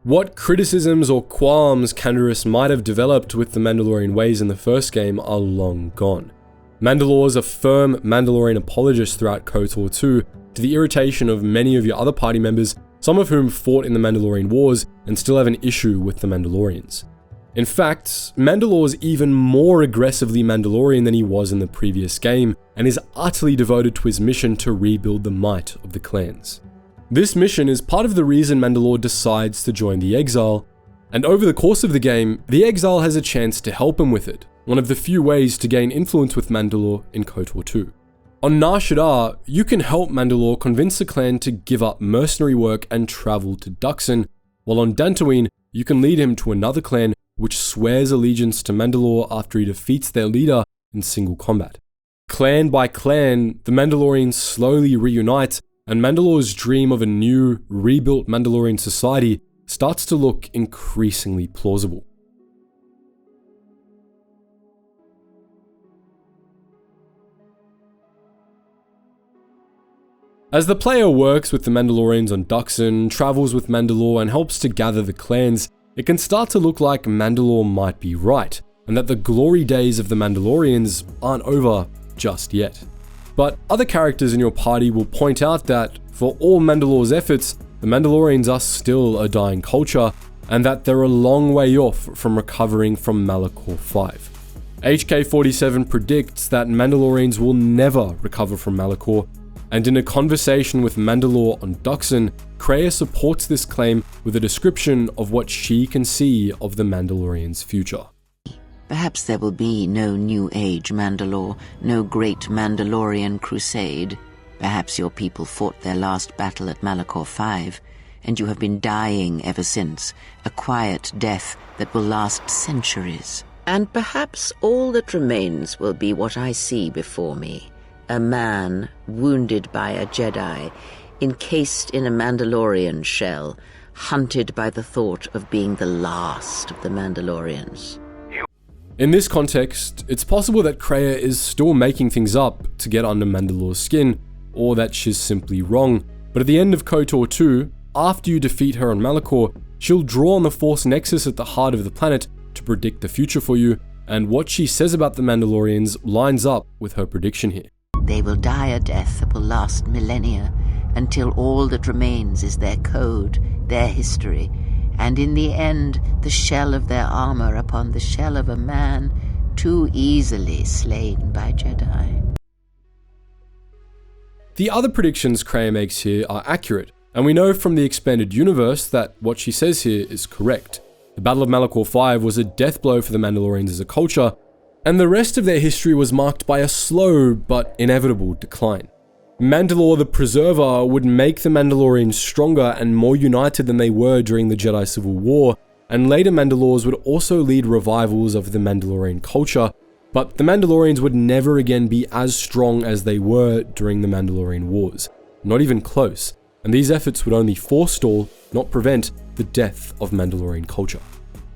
What criticisms or qualms Canderous might have developed with the Mandalorian ways in the first game are long gone. Mandalore's a firm Mandalorian apologist throughout KOTOR 2, to the irritation of many of your other party members, some of whom fought in the Mandalorian Wars and still have an issue with the Mandalorians. In fact, Mandalore's even more aggressively Mandalorian than he was in the previous game, and is utterly devoted to his mission to rebuild the might of the clans. This mission is part of the reason Mandalore decides to join the Exile, and over the course of the game, the Exile has a chance to help him with it, one of the few ways to gain influence with Mandalore in KOTOR 2. On Nar Shaddaa, you can help Mandalore convince the clan to give up mercenary work and travel to Dxun, while on Dantooine, you can lead him to another clan which swears allegiance to Mandalore after he defeats their leader in single combat. Clan by clan, the Mandalorians slowly reunite, and Mandalore's dream of a new, rebuilt Mandalorian society starts to look increasingly plausible. As the player works with the Mandalorians on Dxun, travels with Mandalore and helps to gather the clans, it can start to look like Mandalore might be right, and that the glory days of the Mandalorians aren't over just yet. But other characters in your party will point out that, for all Mandalore's efforts, the Mandalorians are still a dying culture, and that they're a long way off from recovering from Malachor 5. HK47 predicts that Mandalorians will never recover from Malachor, and in a conversation with Mandalore on Dxun, Kreia supports this claim with a description of what she can see of the Mandalorians' future. Perhaps there will be no New Age Mandalore, no great Mandalorian crusade. Perhaps your people fought their last battle at Malachor 5, and you have been dying ever since, a quiet death that will last centuries. And perhaps all that remains will be what I see before me. A man wounded by a Jedi, encased in a Mandalorian shell, hunted by the thought of being the last of the Mandalorians. In this context, it's possible that Kreia is still making things up to get under Mandalore's skin, or that she's simply wrong, but at the end of KOTOR 2, after you defeat her on Malachor, she'll draw on the Force Nexus at the heart of the planet to predict the future for you, and what she says about the Mandalorians lines up with her prediction here. They will die a death that will last millennia, until all that remains is their code, their history, and in the end, the shell of their armor upon the shell of a man too easily slain by Jedi. The other predictions Kreia makes here are accurate, and we know from the expanded universe that what she says here is correct. The Battle of Malachor 5 was a death blow for the Mandalorians as a culture, and the rest of their history was marked by a slow but inevitable decline. Mandalore the Preserver would make the Mandalorians stronger and more united than they were during the Jedi Civil War, and later Mandalores would also lead revivals of the Mandalorian culture, but the Mandalorians would never again be as strong as they were during the Mandalorian Wars. Not even close, and these efforts would only forestall, not prevent, the death of Mandalorian culture.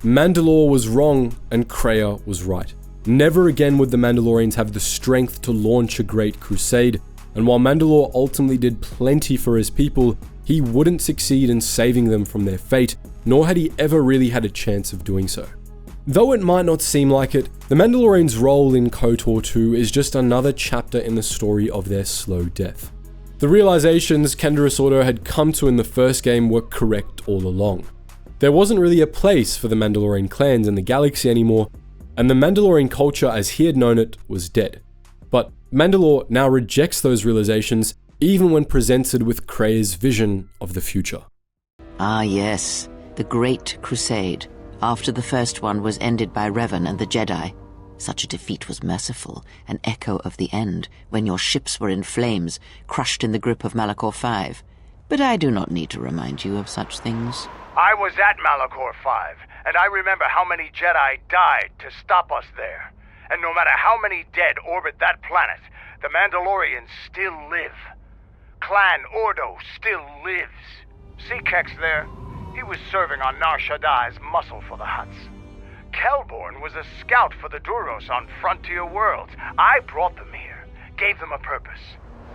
Mandalore was wrong and Kreia was right. Never again would the Mandalorians have the strength to launch a great crusade, and while Mandalore ultimately did plenty for his people, he wouldn't succeed in saving them from their fate, nor had he ever really had a chance of doing so. Though it might not seem like it, the Mandalorians' role in KOTOR 2 is just another chapter in the story of their slow death. The realizations Canderous Order had come to in the first game were correct all along. There wasn't really a place for the Mandalorian clans in the galaxy anymore, and the Mandalorian culture as he had known it was dead. But Mandalore now rejects those realizations, even when presented with Kreia's vision of the future. Ah yes, the Great Crusade, after the first one was ended by Revan and the Jedi. Such a defeat was merciful, an echo of the end, when your ships were in flames, crushed in the grip of Malachor 5. But I do not need to remind you of such things. I was at Malachor 5, and I remember how many Jedi died to stop us there. And no matter how many dead orbit that planet, the Mandalorians still live. Clan Ordo still lives. See Kex there? He was serving on Nar Shaddai's muscle for the Hutts. Kelborn was a scout for the Duros on Frontier Worlds. I brought them here, gave them a purpose.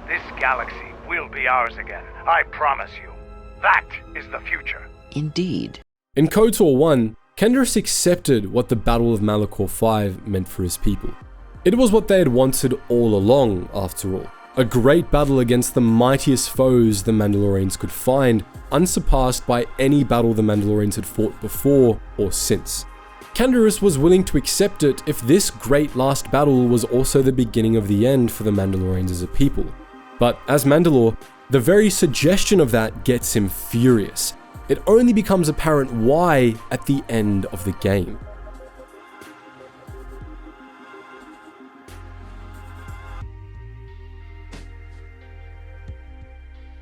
This galaxy will be ours again, I promise you. That is the future. Indeed. In KOTOR 1, Canderous accepted what the Battle of Malachor 5 meant for his people. It was what they had wanted all along, after all. A great battle against the mightiest foes the Mandalorians could find, unsurpassed by any battle the Mandalorians had fought before or since. Canderous was willing to accept it if this great last battle was also the beginning of the end for the Mandalorians as a people. But as Mandalore, the very suggestion of that gets him furious. It only becomes apparent why at the end of the game.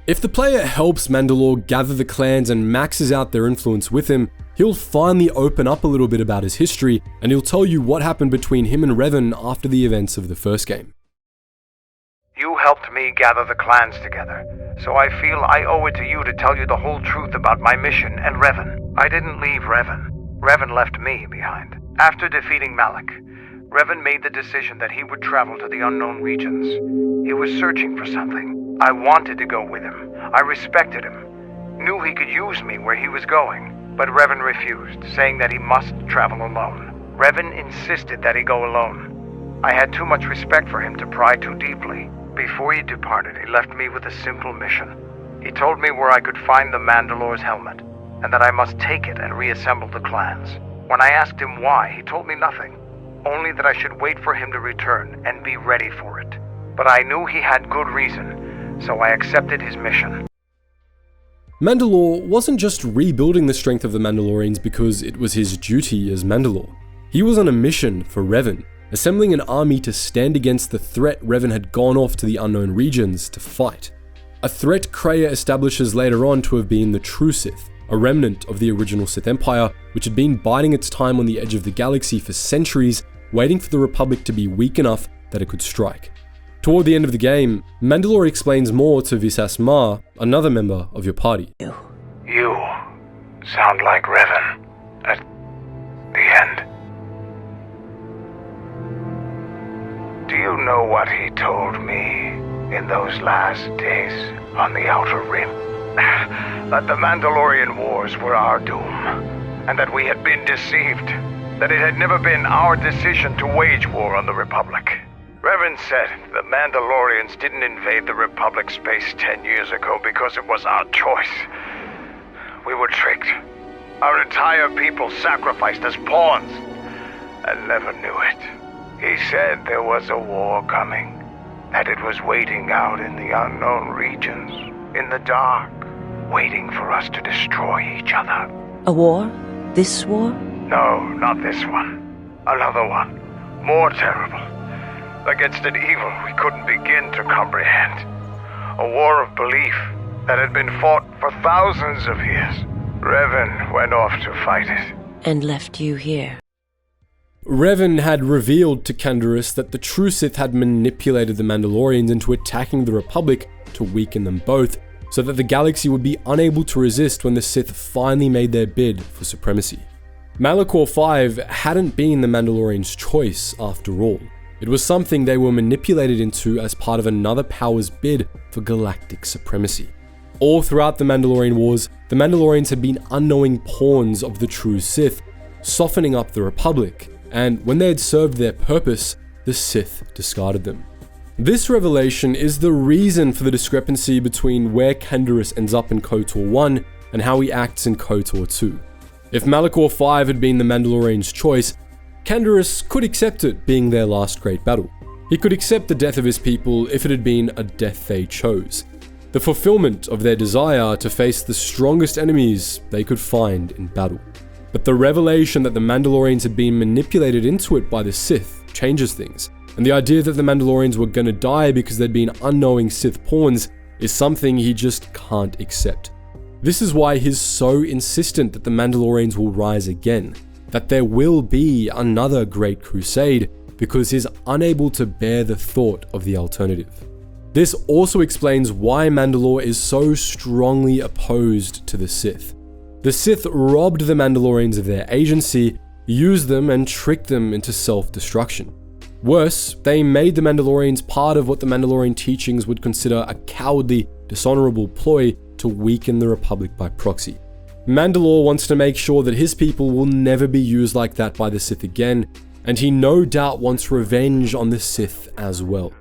If the player helps Mandalore gather the clans and maxes out their influence with him, he'll finally open up a little bit about his history, and he'll tell you what happened between him and Revan after the events of the first game. You helped me gather the clans together, so I feel I owe it to you to tell you the whole truth about my mission and Revan. I didn't leave Revan. Revan left me behind. After defeating Malak, Revan made the decision that he would travel to the unknown regions. He was searching for something. I wanted to go with him. I respected him. Knew he could use me where he was going, but Revan refused, saying that he must travel alone. Revan insisted that he go alone. I had too much respect for him to pry too deeply. Before he departed, he left me with a simple mission. He told me where I could find the Mandalore's helmet, and that I must take it and reassemble the clans. When I asked him why, he told me nothing. Only that I should wait for him to return and be ready for it. But I knew he had good reason, so I accepted his mission. Mandalore wasn't just rebuilding the strength of the Mandalorians because it was his duty as Mandalore. He was on a mission for Revan, assembling an army to stand against the threat Revan had gone off to the unknown regions to fight. A threat Kreia establishes later on to have been the true Sith, a remnant of the original Sith Empire, which had been biding its time on the edge of the galaxy for centuries, waiting for the Republic to be weak enough that it could strike. Toward the end of the game, Mandalore explains more to Visas Ma, another member of your party. You sound like Revan at the end. Do you know what he told me in those last days on the Outer Rim? That the Mandalorian Wars were our doom, and that we had been deceived, that it had never been our decision to wage war on the Republic. Revan said the Mandalorians didn't invade the Republic space 10 years ago because it was our choice. We were tricked. Our entire people sacrificed as pawns, and never knew it. He said there was a war coming, that it was waiting out in the unknown regions, in the dark, waiting for us to destroy each other. A war? This war? No, not this one. Another one. More terrible. Against an evil we couldn't begin to comprehend. A war of belief that had been fought for thousands of years. Revan went off to fight it. And left you here. Revan had revealed to Canderous that the true Sith had manipulated the Mandalorians into attacking the Republic to weaken them both, so that the galaxy would be unable to resist when the Sith finally made their bid for supremacy. Malachor 5 hadn't been the Mandalorians' choice after all. It was something they were manipulated into as part of another power's bid for galactic supremacy. All throughout the Mandalorian Wars, the Mandalorians had been unknowing pawns of the true Sith, softening up the Republic, and when they had served their purpose, the Sith discarded them. This revelation is the reason for the discrepancy between where Canderous ends up in KOTOR 1 and how he acts in KOTOR 2. If Malachor 5 had been the Mandalorians' choice, Canderous could accept it being their last great battle. He could accept the death of his people if it had been a death they chose. The fulfillment of their desire to face the strongest enemies they could find in battle. But the revelation that the Mandalorians had been manipulated into it by the Sith changes things, and the idea that the Mandalorians were gonna die because they'd been unknowing Sith pawns is something he just can't accept. This is why he's so insistent that the Mandalorians will rise again, that there will be another Great Crusade, because he's unable to bear the thought of the alternative. This also explains why Mandalore is so strongly opposed to the Sith. The Sith robbed the Mandalorians of their agency, used them and tricked them into self-destruction. Worse, they made the Mandalorians part of what the Mandalorian teachings would consider a cowardly, dishonorable ploy to weaken the Republic by proxy. Mandalore wants to make sure that his people will never be used like that by the Sith again, and he no doubt wants revenge on the Sith as well.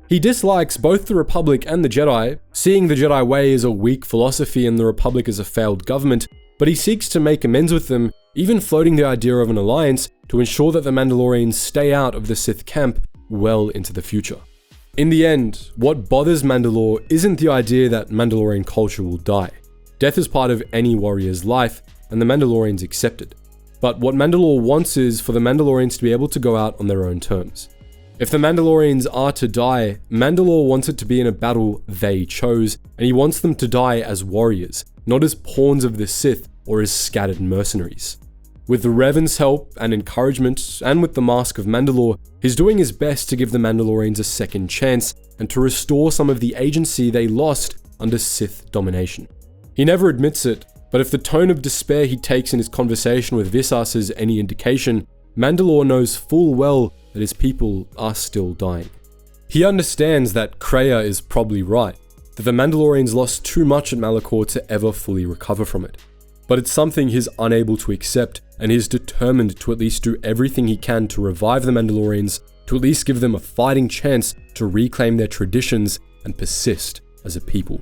He dislikes both the Republic and the Jedi, seeing the Jedi way as a weak philosophy and the Republic as a failed government, but he seeks to make amends with them, even floating the idea of an alliance to ensure that the Mandalorians stay out of the Sith camp well into the future. In the end, what bothers Mandalore isn't the idea that Mandalorian culture will die. Death is part of any warrior's life, and the Mandalorians accept it. But what Mandalore wants is for the Mandalorians to be able to go out on their own terms. If the Mandalorians are to die, Mandalore wants it to be in a battle they chose, and he wants them to die as warriors, not as pawns of the Sith or as scattered mercenaries. With Revan's help and encouragement, and with the Mask of Mandalore, he's doing his best to give the Mandalorians a second chance and to restore some of the agency they lost under Sith domination. He never admits it, but if the tone of despair he takes in his conversation with Visas is any indication, Mandalore knows full well that his people are still dying. He understands that Kreia is probably right, that the Mandalorians lost too much at Malachor to ever fully recover from it. But it's something he's unable to accept, and he's determined to at least do everything he can to revive the Mandalorians, to at least give them a fighting chance to reclaim their traditions and persist as a people.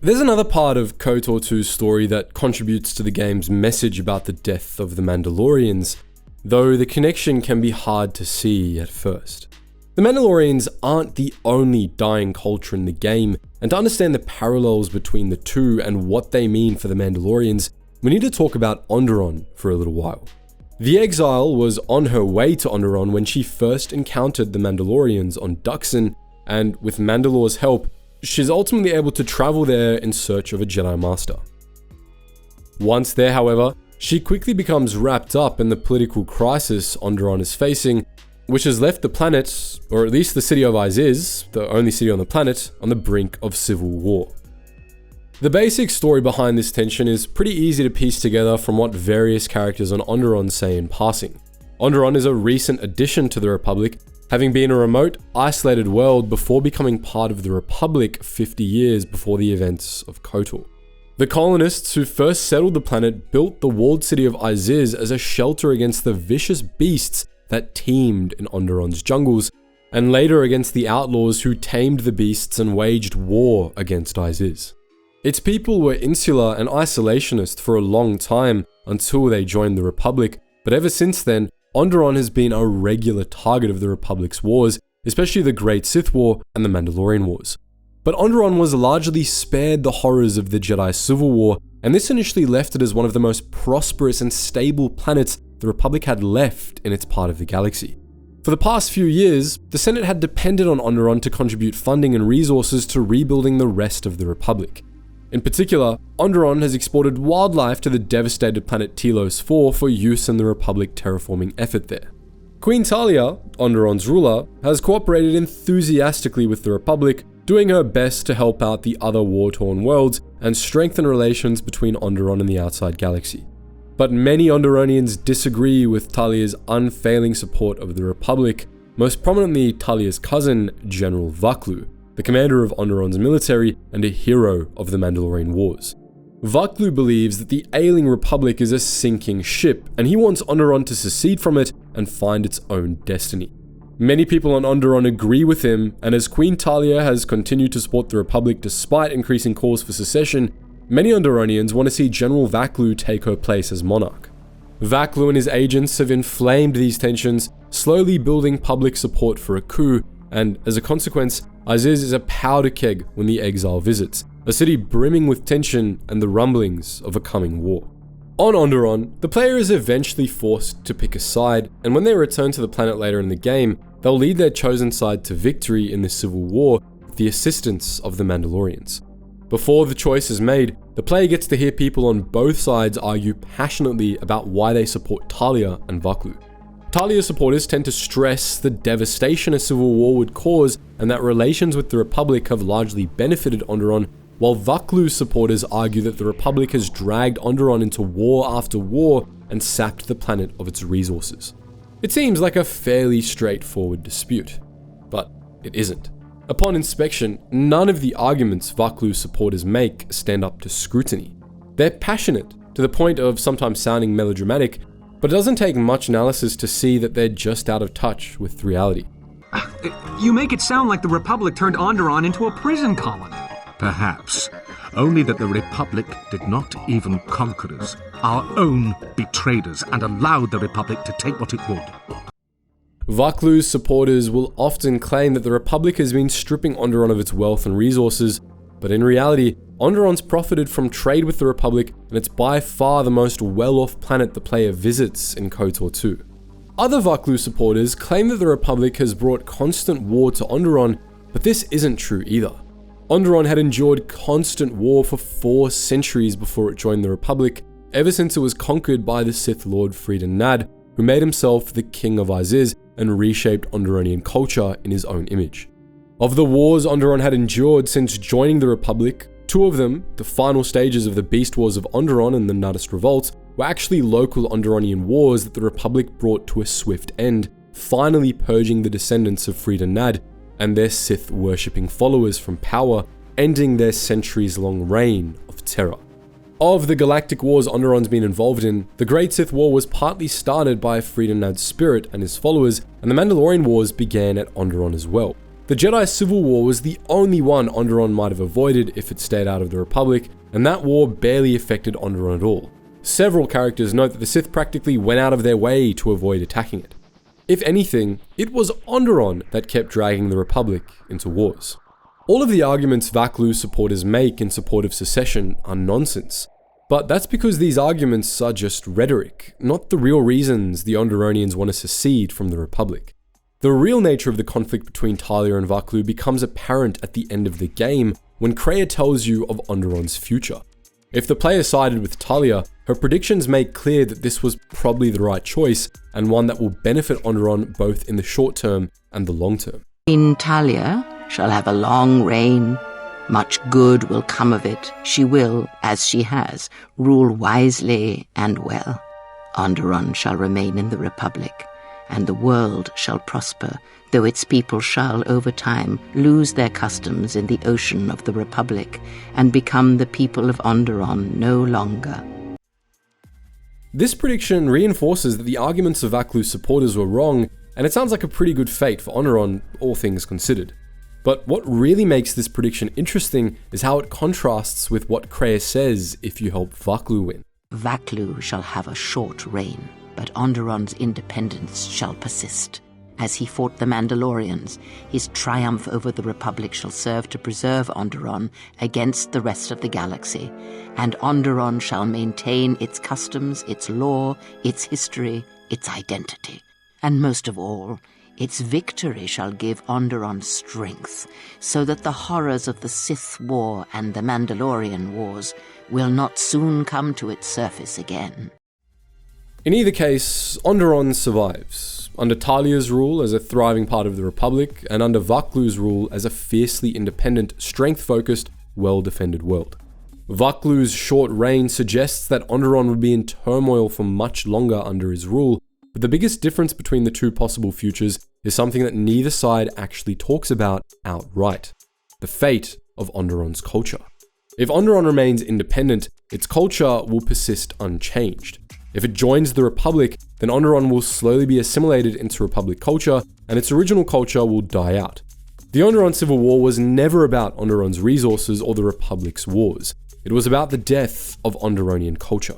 There's another part of KOTOR 2's story that contributes to the game's message about the death of the Mandalorians, though the connection can be hard to see at first. The Mandalorians aren't the only dying culture in the game, and to understand the parallels between the two and what they mean for the Mandalorians, we need to talk about Onderon for a little while. The Exile was on her way to Onderon when she first encountered the Mandalorians on Dxun, and with Mandalore's help, she's ultimately able to travel there in search of a Jedi Master. Once there, however, she quickly becomes wrapped up in the political crisis Onderon is facing, which has left the planet, or at least the city of Iziz, the only city on the planet, on the brink of civil war. The basic story behind this tension is pretty easy to piece together from what various characters on Onderon say in passing. Onderon is a recent addition to the Republic, having been a remote, isolated world before becoming part of the Republic 50 years before the events of KOTOR. The colonists who first settled the planet built the walled city of Iziz as a shelter against the vicious beasts that teemed in Onderon's jungles, and later against the outlaws who tamed the beasts and waged war against Iziz. Its people were insular and isolationist for a long time until they joined the Republic, but ever since then, Onderon has been a regular target of the Republic's wars, especially the Great Sith War and the Mandalorian Wars. But Onderon was largely spared the horrors of the Jedi Civil War, and this initially left it as one of the most prosperous and stable planets the Republic had left in its part of the galaxy. For the past few years, the Senate had depended on Onderon to contribute funding and resources to rebuilding the rest of the Republic. In particular, Onderon has exported wildlife to the devastated planet Telos 4 for use in the Republic terraforming effort there. Queen Talia, Onderon's ruler, has cooperated enthusiastically with the Republic, doing her best to help out the other war-torn worlds and strengthen relations between Onderon and the outside galaxy. But many Onderonians disagree with Talia's unfailing support of the Republic, most prominently Talia's cousin, General Vaklu, the commander of Onderon's military and a hero of the Mandalorian Wars. Vaklu believes that the ailing Republic is a sinking ship, and he wants Onderon to secede from it and find its own destiny. Many people on Onderon agree with him, and as Queen Talia has continued to support the Republic despite increasing calls for secession, many Onderonians want to see General Vaklu take her place as monarch. Vaklu and his agents have inflamed these tensions, slowly building public support for a coup, and as a consequence, Iziz is a powder keg when the Exile visits, a city brimming with tension and the rumblings of a coming war. On Onderon, the player is eventually forced to pick a side, and when they return to the planet later in the game, they'll lead their chosen side to victory in the civil war with the assistance of the Mandalorians. Before the choice is made, the player gets to hear people on both sides argue passionately about why they support Talia and Vaklu. Talia supporters tend to stress the devastation a civil war would cause and that relations with the Republic have largely benefited Onderon, while Vaklu supporters argue that the Republic has dragged Onderon into war after war and sapped the planet of its resources. It seems like a fairly straightforward dispute, but it isn't. Upon inspection, none of the arguments Vaklu supporters make stand up to scrutiny. They're passionate, to the point of sometimes sounding melodramatic, but it doesn't take much analysis to see that they're just out of touch with reality. You make it sound like the Republic turned Onderon into a prison colony. Perhaps. Only that the Republic did not even conquer us. Our own betrayed us and allowed the Republic to take what it would. Vaklu's supporters will often claim that the Republic has been stripping Onderon of its wealth and resources, but in reality, Onderon's profited from trade with the Republic, and it's by far the most well-off planet the player visits in KOTOR 2. Other Vaklu supporters claim that the Republic has brought constant war to Onderon, but this isn't true either. Onderon had endured constant war for 4 centuries before it joined the Republic, ever since it was conquered by the Sith Lord Freedon Nad, who made himself the King of Aziz and reshaped Onderonian culture in his own image. Of the wars Onderon had endured since joining the Republic, 2 of them, the final stages of the Beast Wars of Onderon and the Nutist Revolt, were actually local Onderonian wars that the Republic brought to a swift end, finally purging the descendants of Freedon Nad and their Sith-worshipping followers from power, ending their centuries-long reign of terror. Of the galactic wars Onderon's been involved in, the Great Sith War was partly started by Freedon Nad's spirit and his followers, and the Mandalorian Wars began at Onderon as well. The Jedi Civil War was the only one Onderon might have avoided if it stayed out of the Republic, and that war barely affected Onderon at all. Several characters note that the Sith practically went out of their way to avoid attacking it. If anything, it was Onderon that kept dragging the Republic into wars. All of the arguments Vaklu supporters make in support of secession are nonsense, but that's because these arguments are just rhetoric, not the real reasons the Onderonians want to secede from the Republic. The real nature of the conflict between Talia and Vaklu becomes apparent at the end of the game when Kreia tells you of Onderon's future. If the player sided with Talia, her predictions make clear that this was probably the right choice and one that will benefit Onderon both in the short term and the long term. Queen Talia shall have a long reign. Much good will come of it. She will, as she has, rule wisely and well. Onderon shall remain in the Republic, and the world shall prosper, though its people shall, over time, lose their customs in the ocean of the Republic, and become the people of Onderon no longer. This prediction reinforces that the arguments of Vaklu's supporters were wrong, and it sounds like a pretty good fate for Onderon, all things considered. But what really makes this prediction interesting is how it contrasts with what Kreia says if you help Vaklu win. Vaklu shall have a short reign, but Onderon's independence shall persist. As he fought the Mandalorians, his triumph over the Republic shall serve to preserve Onderon against the rest of the galaxy, and Onderon shall maintain its customs, its law, its history, its identity. And most of all, its victory shall give Onderon strength, so that the horrors of the Sith War and the Mandalorian Wars will not soon come to its surface again. In either case, Onderon survives, under Talia's rule as a thriving part of the Republic, and under Vaklu's rule as a fiercely independent, strength-focused, well-defended world. Vaklu's short reign suggests that Onderon would be in turmoil for much longer under his rule, but the biggest difference between the two possible futures is something that neither side actually talks about outright: the fate of Onderon's culture. If Onderon remains independent, its culture will persist unchanged. If it joins the Republic, then Onderon will slowly be assimilated into Republic culture, and its original culture will die out. The Onderon Civil War was never about Onderon's resources or the Republic's wars. It was about the death of Onderonian culture.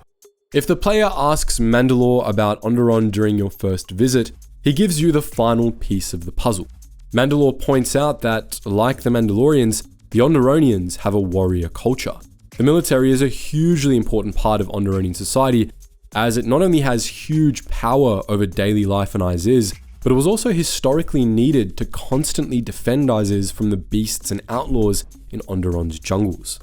If the player asks Mandalore about Onderon during your first visit, he gives you the final piece of the puzzle. Mandalore points out that, like the Mandalorians, the Onderonians have a warrior culture. The military is a hugely important part of Onderonian society, as it not only has huge power over daily life and Iziz, but it was also historically needed to constantly defend Iziz from the beasts and outlaws in Onderon's jungles.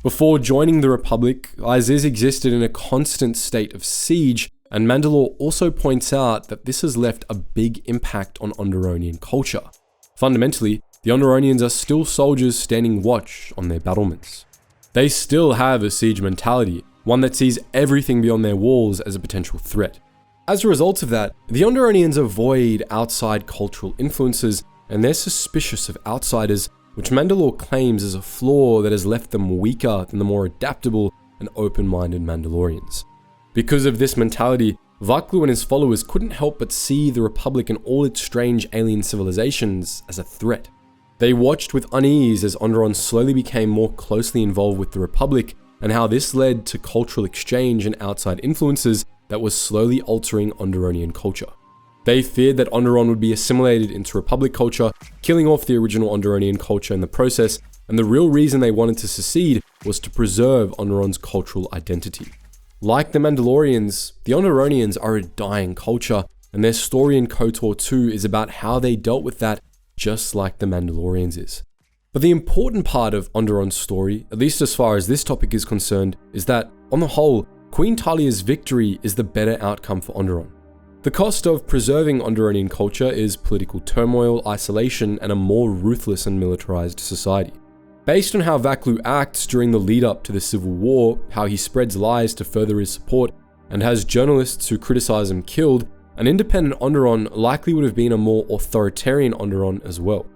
Before joining the Republic, Iziz existed in a constant state of siege, and Mandalore also points out that this has left a big impact on Onderonian culture. Fundamentally, the Onderonians are still soldiers standing watch on their battlements. They still have a siege mentality, one that sees everything beyond their walls as a potential threat. As a result of that, the Onderonians avoid outside cultural influences, and they're suspicious of outsiders, which Mandalore claims is a flaw that has left them weaker than the more adaptable and open-minded Mandalorians. Because of this mentality, Vaklu and his followers couldn't help but see the Republic and all its strange alien civilizations as a threat. They watched with unease as Onderon slowly became more closely involved with the Republic, and how this led to cultural exchange and outside influences that was slowly altering Onderonian culture. They feared that Onderon would be assimilated into Republic culture, killing off the original Onderonian culture in the process, and the real reason they wanted to secede was to preserve Onderon's cultural identity. Like the Mandalorians, the Onderonians are a dying culture, and their story in KOTOR 2 is about how they dealt with that, just like the Mandalorians is. But the important part of Onderon's story, at least as far as this topic is concerned, is that, on the whole, Queen Talia's victory is the better outcome for Onderon. The cost of preserving Onderonian culture is political turmoil, isolation, and a more ruthless and militarized society. Based on how Vaklu acts during the lead up to the Civil War, how he spreads lies to further his support, and has journalists who criticize him killed, an independent Onderon likely would have been a more authoritarian Onderon as well.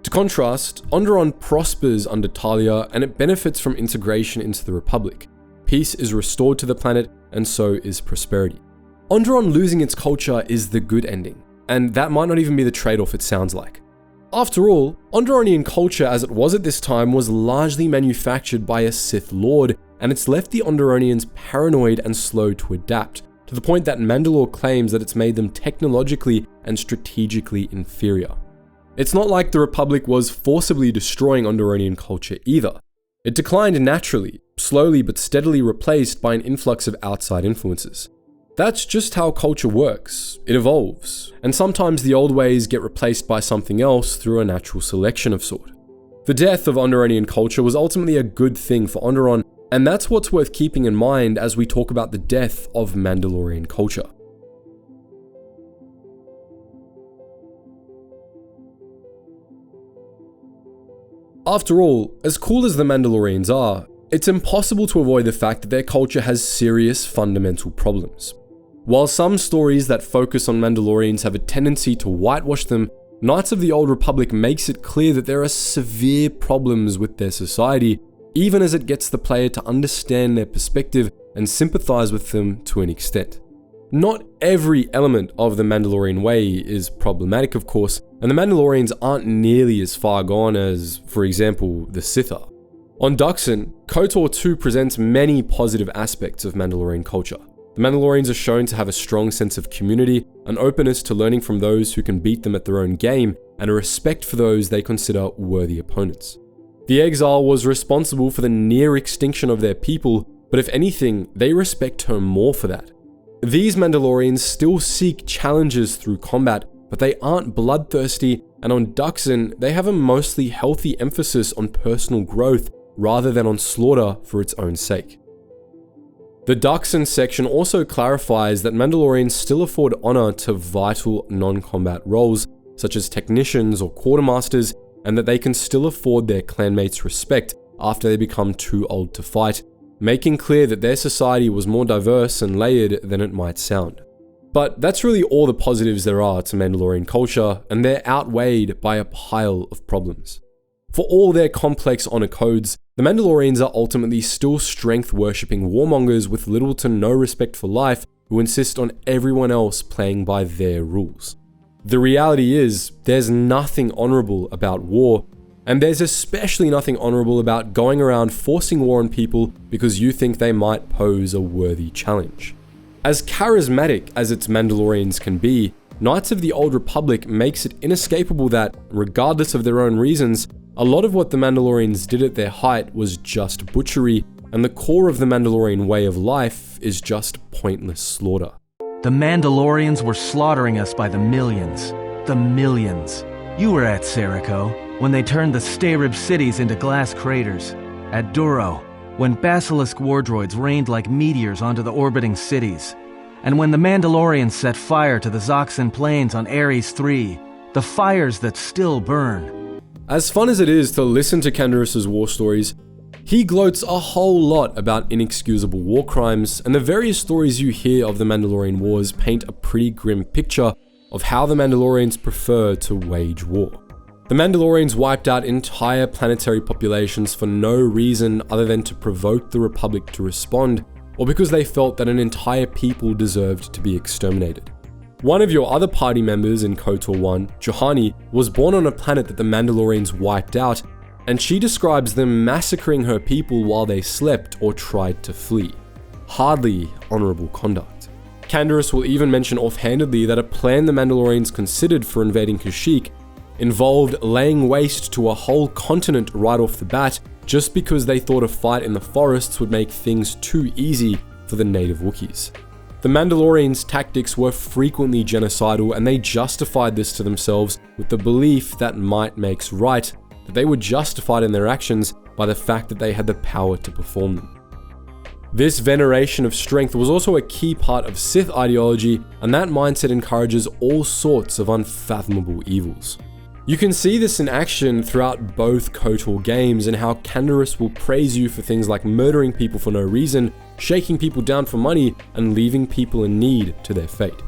To contrast, Onderon prospers under Talia, and it benefits from integration into the Republic. Peace is restored to the planet, and so is prosperity. Onderon losing its culture is the good ending, and that might not even be the trade-off it sounds like. After all, Onderonian culture as it was at this time was largely manufactured by a Sith Lord, and it's left the Onderonians paranoid and slow to adapt, to the point that Mandalore claims that it's made them technologically and strategically inferior. It's not like the Republic was forcibly destroying Onderonian culture either. It declined naturally, slowly but steadily replaced by an influx of outside influences. That's just how culture works. It evolves, and sometimes the old ways get replaced by something else through a natural selection of sort. The death of Onderonian culture was ultimately a good thing for Onderon, and that's what's worth keeping in mind as we talk about the death of Mandalorian culture. After all, as cool as the Mandalorians are, it's impossible to avoid the fact that their culture has serious fundamental problems. While some stories that focus on Mandalorians have a tendency to whitewash them, Knights of the Old Republic makes it clear that there are severe problems with their society, even as it gets the player to understand their perspective and sympathize with them to an extent. Not every element of the Mandalorian way is problematic, of course, and the Mandalorians aren't nearly as far gone as, for example, the Sith are. On Dxun, KOTOR 2 presents many positive aspects of Mandalorian culture. The Mandalorians are shown to have a strong sense of community, an openness to learning from those who can beat them at their own game, and a respect for those they consider worthy opponents. The Exile was responsible for the near extinction of their people, but if anything, they respect her more for that. These Mandalorians still seek challenges through combat, but they aren't bloodthirsty, and on Dxun, they have a mostly healthy emphasis on personal growth rather than on slaughter for its own sake. The Dxun section also clarifies that Mandalorians still afford honor to vital non-combat roles, such as technicians or quartermasters, and that they can still afford their clanmates respect after they become too old to fight, making clear that their society was more diverse and layered than it might sound. But that's really all the positives there are to Mandalorian culture, and they're outweighed by a pile of problems. For all their complex honor codes, the Mandalorians are ultimately still strength-worshipping warmongers with little to no respect for life who insist on everyone else playing by their rules. The reality is, there's nothing honorable about war, and there's especially nothing honorable about going around forcing war on people because you think they might pose a worthy challenge. As charismatic as its Mandalorians can be, Knights of the Old Republic makes it inescapable that, regardless of their own reasons, A lot of what the Mandalorians did at their height was just butchery, and the core of the Mandalorian way of life is just pointless slaughter. The Mandalorians were slaughtering us by the millions. The millions. You were at Serico, when they turned the Stay-Rib cities into glass craters. At Duro, when Basilisk war droids rained like meteors onto the orbiting cities. And when the Mandalorians set fire to the Zoxan plains on Ares III, the fires that still burn. As fun as it is to listen to Canderous' war stories, he gloats a whole lot about inexcusable war crimes, and the various stories you hear of the Mandalorian wars paint a pretty grim picture of how the Mandalorians prefer to wage war. The Mandalorians wiped out entire planetary populations for no reason other than to provoke the Republic to respond, or because they felt that an entire people deserved to be exterminated. One of your other party members in KOTOR 1, Juhani, was born on a planet that the Mandalorians wiped out, and she describes them massacring her people while they slept or tried to flee. Hardly honorable conduct. Canderous will even mention offhandedly that a plan the Mandalorians considered for invading Kashyyyk involved laying waste to a whole continent right off the bat just because they thought a fight in the forests would make things too easy for the native Wookiees. The Mandalorians' tactics were frequently genocidal, and they justified this to themselves with the belief that might makes right, that they were justified in their actions by the fact that they had the power to perform them. This veneration of strength was also a key part of Sith ideology, and that mindset encourages all sorts of unfathomable evils. You can see this in action throughout both KOTOR games, and how Canderous will praise you for things like murdering people for no reason, shaking people down for money, and leaving people in need to their fate.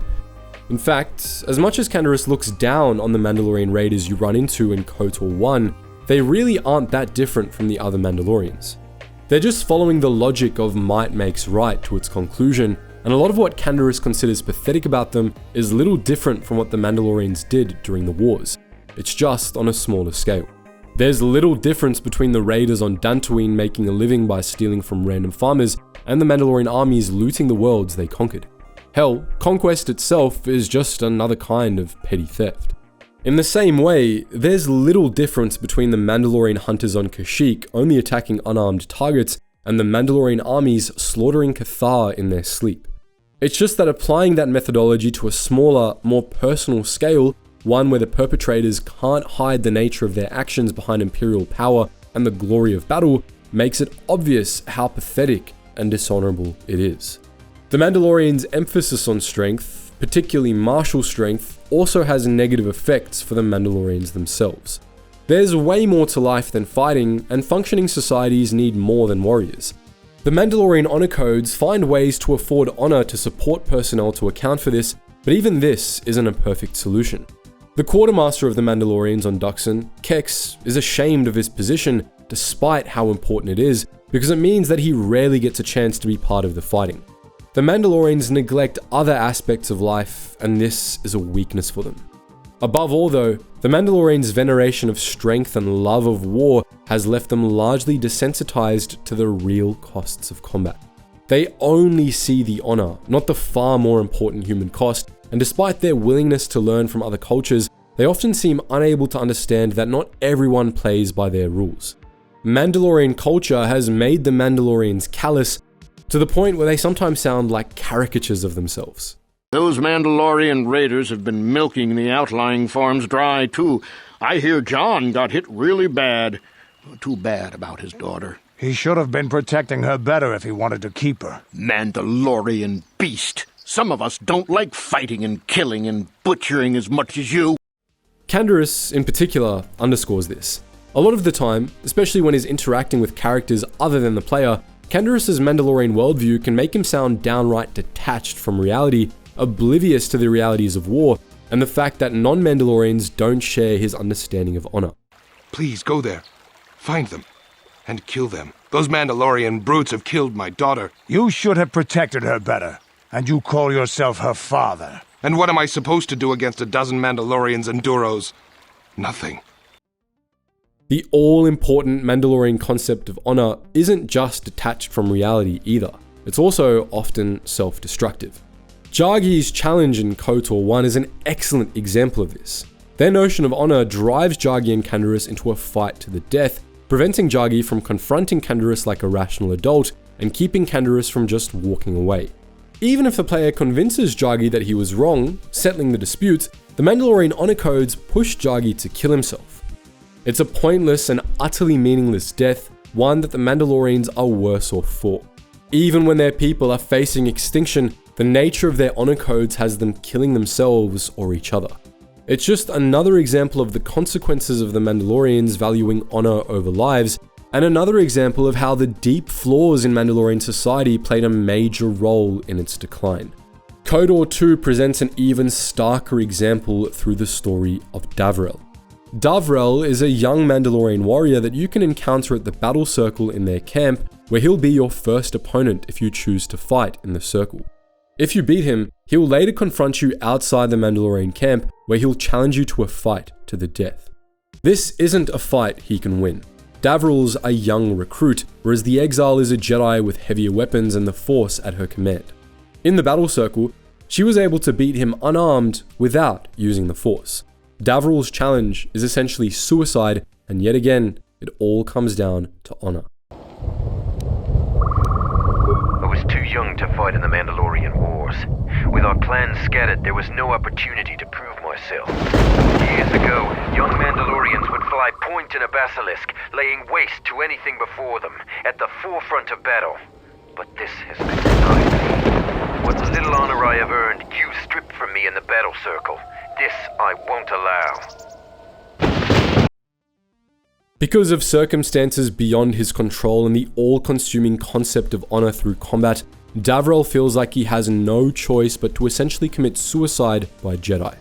In fact, as much as Canderous looks down on the Mandalorian raiders you run into in KOTOR 1, they really aren't that different from the other Mandalorians. They're just following the logic of might makes right to its conclusion, and a lot of what Canderous considers pathetic about them is little different from what the Mandalorians did during the wars. It's just on a smaller scale. There's little difference between the raiders on Dantooine making a living by stealing from random farmers and the Mandalorian armies looting the worlds they conquered. Hell, conquest itself is just another kind of petty theft. In the same way, there's little difference between the Mandalorian hunters on Kashyyyk only attacking unarmed targets and the Mandalorian armies slaughtering Cathar in their sleep. It's just that applying that methodology to a smaller, more personal scale, one where the perpetrators can't hide the nature of their actions behind imperial power and the glory of battle, makes it obvious how pathetic and dishonorable it is. The Mandalorians' emphasis on strength, particularly martial strength, also has negative effects for the Mandalorians themselves. There's way more to life than fighting, and functioning societies need more than warriors. The Mandalorian honor codes find ways to afford honor to support personnel to account for this, but even this isn't a perfect solution. The quartermaster of the Mandalorians on Dxun, Kex, is ashamed of his position despite how important it is, because it means that he rarely gets a chance to be part of the fighting. The Mandalorians neglect other aspects of life, and this is a weakness for them. Above all though, the Mandalorians' veneration of strength and love of war has left them largely desensitized to the real costs of combat. They only see the honor, not the far more important human cost, and despite their willingness to learn from other cultures, they often seem unable to understand that not everyone plays by their rules. Mandalorian culture has made the Mandalorians callous, to the point where they sometimes sound like caricatures of themselves. Those Mandalorian raiders have been milking the outlying farms dry, too. I hear John got hit really bad. Too bad about his daughter. He should have been protecting her better if he wanted to keep her. Mandalorian beast. Some of us don't like fighting and killing and butchering as much as you. Canderous, in particular, underscores this. A lot of the time, especially when he's interacting with characters other than the player, Canderous' Mandalorian worldview can make him sound downright detached from reality, oblivious to the realities of war, and the fact that non-Mandalorians don't share his understanding of honor. Please go there, find them, and kill them. Those Mandalorian brutes have killed my daughter. You should have protected her better, and you call yourself her father. And what am I supposed to do against a dozen Mandalorians and Duros? Nothing. The all-important Mandalorian concept of honor isn't just detached from reality either. It's also often self-destructive. Jagi's challenge in KOTOR 1 is an excellent example of this. Their notion of honor drives Jagi and Canderous into a fight to the death, preventing Jagi from confronting Canderous like a rational adult and keeping Canderous from just walking away. Even if the player convinces Jagi that he was wrong, settling the dispute, the Mandalorian honor codes push Jagi to kill himself. It's a pointless and utterly meaningless death, one that the Mandalorians are worse off for. Even when their people are facing extinction, the nature of their honor codes has them killing themselves or each other. It's just another example of the consequences of the Mandalorians valuing honor over lives, and another example of how the deep flaws in Mandalorian society played a major role in its decline. KOTOR 2 presents an even starker example through the story of Davrel. Davrel is a young Mandalorian warrior that you can encounter at the battle circle in their camp, where he'll be your first opponent if you choose to fight in the circle. If you beat him, he'll later confront you outside the Mandalorian camp, where he'll challenge you to a fight to the death. This isn't a fight he can win. Davrel's a young recruit, whereas the Exile is a Jedi with heavier weapons and the Force at her command. In the battle circle, she was able to beat him unarmed without using the Force. Davrel's challenge is essentially suicide, and yet again, it all comes down to honor. I was too young to fight in the Mandalorian Wars. With our clans scattered, there was no opportunity to prove myself. Years ago, young Mandalorians would fly point in a basilisk, laying waste to anything before them, at the forefront of battle. But this has been denied me. What little honor I have earned, you stripped from me in the battle circle. This I won't allow. Because of circumstances beyond his control and the all-consuming concept of honor through combat, Davrel feels like he has no choice but to essentially commit suicide by Jedi.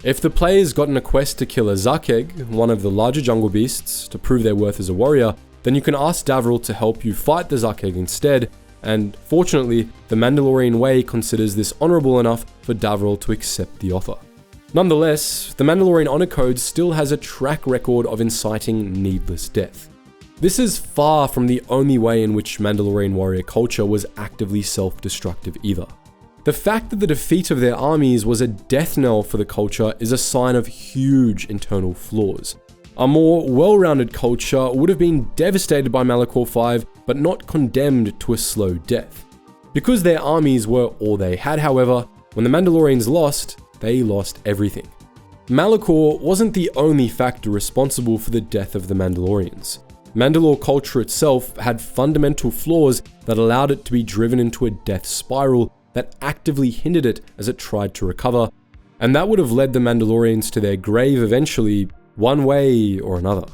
If the player's gotten a quest to kill a Zakeg, one of the larger jungle beasts, to prove their worth as a warrior, then you can ask Davrel to help you fight the Zakeg instead, and fortunately, the Mandalorian way considers this honorable enough for Davrel to accept the offer. Nonetheless, the Mandalorian honor code still has a track record of inciting needless death. This is far from the only way in which Mandalorian warrior culture was actively self-destructive either. The fact that the defeat of their armies was a death knell for the culture is a sign of huge internal flaws. A more well-rounded culture would have been devastated by Malachor 5, but not condemned to a slow death. Because their armies were all they had, however, when the Mandalorians lost, they lost everything. Malachor wasn't the only factor responsible for the death of the Mandalorians. Mandalore culture itself had fundamental flaws that allowed it to be driven into a death spiral that actively hindered it as it tried to recover, and that would have led the Mandalorians to their grave eventually, one way or another.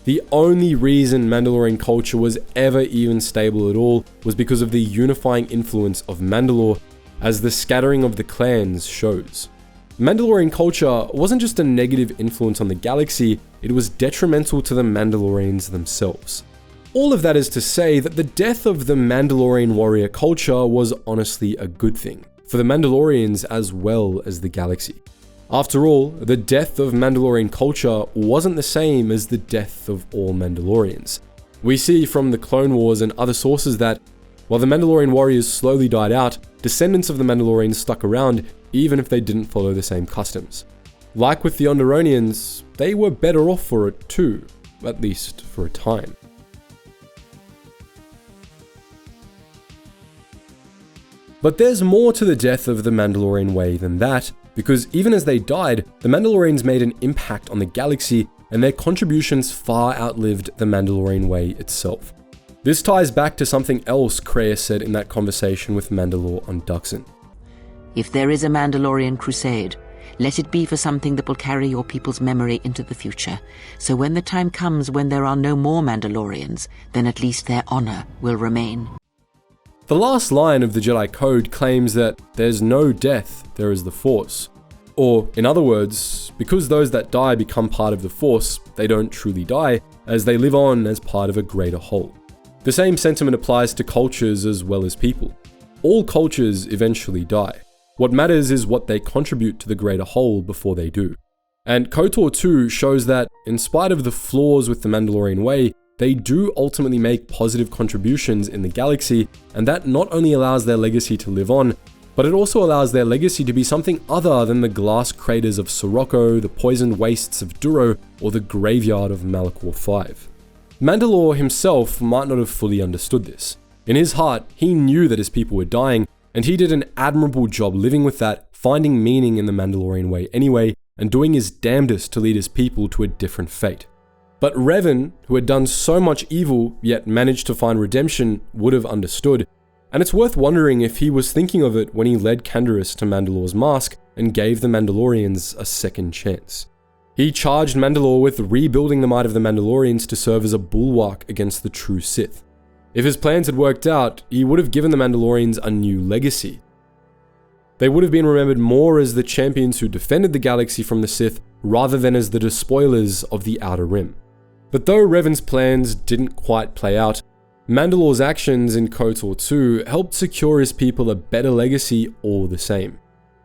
The only reason Mandalorian culture was ever even stable at all was because of the unifying influence of Mandalore, as the scattering of the clans shows. Mandalorian culture wasn't just a negative influence on the galaxy, it was detrimental to the Mandalorians themselves. All of that is to say that the death of the Mandalorian warrior culture was honestly a good thing, for the Mandalorians as well as the galaxy. After all, the death of Mandalorian culture wasn't the same as the death of all Mandalorians. We see from the Clone Wars and other sources that, while the Mandalorian warriors slowly died out, descendants of the Mandalorians stuck around even if they didn't follow the same customs. Like with the Onderonians, they were better off for it too, at least for a time. But there's more to the death of the Mandalorian way than that, because even as they died, the Mandalorians made an impact on the galaxy, and their contributions far outlived the Mandalorian way itself. This ties back to something else Kreia said in that conversation with Mandalore on Dxun. If there is a Mandalorian crusade, let it be for something that will carry your people's memory into the future. So when the time comes when there are no more Mandalorians, then at least their honor will remain. The last line of the Jedi Code claims that there's no death, there is the Force. Or, in other words, because those that die become part of the Force, they don't truly die, as they live on as part of a greater whole. The same sentiment applies to cultures as well as people. All cultures eventually die. What matters is what they contribute to the greater whole before they do. And KOTOR 2 shows that, in spite of the flaws with the Mandalorian way, they do ultimately make positive contributions in the galaxy, and that not only allows their legacy to live on, but it also allows their legacy to be something other than the glass craters of Sirocco, the poisoned wastes of Duro, or the graveyard of Malachor 5. Mandalore himself might not have fully understood this. In his heart, he knew that his people were dying, and he did an admirable job living with that, finding meaning in the Mandalorian way anyway, and doing his damnedest to lead his people to a different fate. But Revan, who had done so much evil, yet managed to find redemption, would have understood, and it's worth wondering if he was thinking of it when he led Canderous to Mandalore's mask and gave the Mandalorians a second chance. He charged Mandalore with rebuilding the might of the Mandalorians to serve as a bulwark against the true Sith. If his plans had worked out, he would have given the Mandalorians a new legacy. They would have been remembered more as the champions who defended the galaxy from the Sith rather than as the despoilers of the Outer Rim. But though Revan's plans didn't quite play out, Mandalore's actions in KOTOR 2 helped secure his people a better legacy all the same.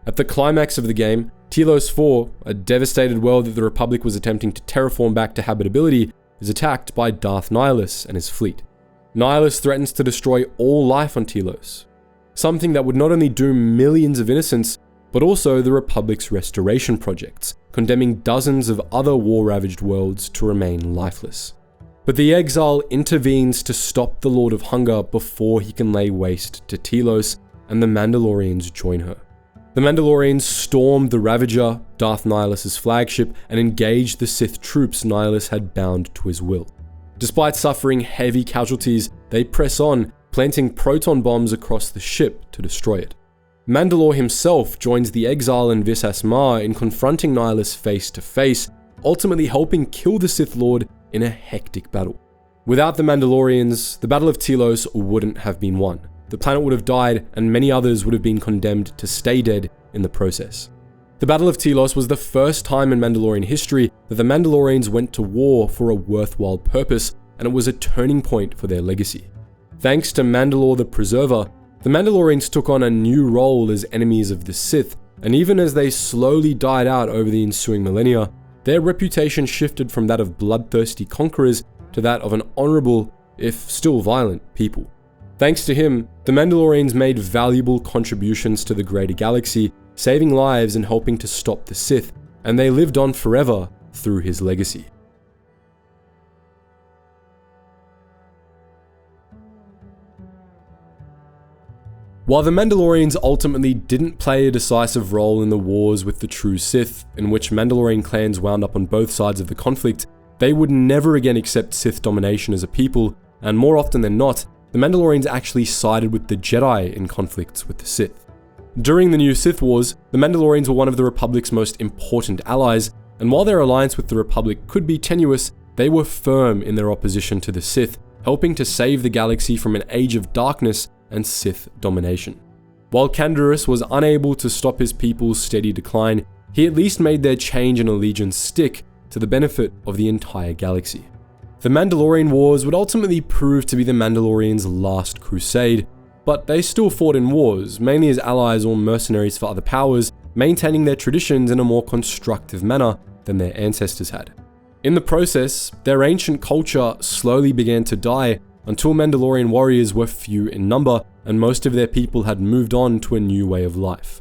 At the climax of the game, Telos 4, a devastated world that the Republic was attempting to terraform back to habitability, is attacked by Darth Nihilus and his fleet. Nihilus threatens to destroy all life on Telos, something that would not only doom millions of innocents, but also the Republic's restoration projects, condemning dozens of other war-ravaged worlds to remain lifeless. But the exile intervenes to stop the Lord of Hunger before he can lay waste to Telos, and the Mandalorians join her. The Mandalorians stormed the Ravager, Darth Nihilus' flagship, and engaged the Sith troops Nihilus had bound to his will. Despite suffering heavy casualties, they press on, planting proton bombs across the ship to destroy it. Mandalore himself joins the exile and Visas Ma in confronting Nihilus face to face, ultimately helping kill the Sith Lord in a hectic battle. Without the Mandalorians, the Battle of Telos wouldn't have been won. The planet would have died, and many others would have been condemned to stay dead in the process. The Battle of Telos was the first time in Mandalorian history that the Mandalorians went to war for a worthwhile purpose, and it was a turning point for their legacy. Thanks to Mandalore the Preserver, the Mandalorians took on a new role as enemies of the Sith, and even as they slowly died out over the ensuing millennia, their reputation shifted from that of bloodthirsty conquerors to that of an honorable, if still violent, people. Thanks to him, the Mandalorians made valuable contributions to the greater galaxy, saving lives and helping to stop the Sith, and they lived on forever through his legacy. While the Mandalorians ultimately didn't play a decisive role in the wars with the true Sith, in which Mandalorian clans wound up on both sides of the conflict, they would never again accept Sith domination as a people, and more often than not, the Mandalorians actually sided with the Jedi in conflicts with the Sith. During the new Sith Wars, the Mandalorians were one of the Republic's most important allies, and while their alliance with the Republic could be tenuous, they were firm in their opposition to the Sith, helping to save the galaxy from an age of darkness and Sith domination. While Canderous was unable to stop his people's steady decline, he at least made their change in allegiance stick to the benefit of the entire galaxy. The Mandalorian Wars would ultimately prove to be the Mandalorians' last crusade, but they still fought in wars, mainly as allies or mercenaries for other powers, maintaining their traditions in a more constructive manner than their ancestors had. In the process, their ancient culture slowly began to die until Mandalorian warriors were few in number and most of their people had moved on to a new way of life.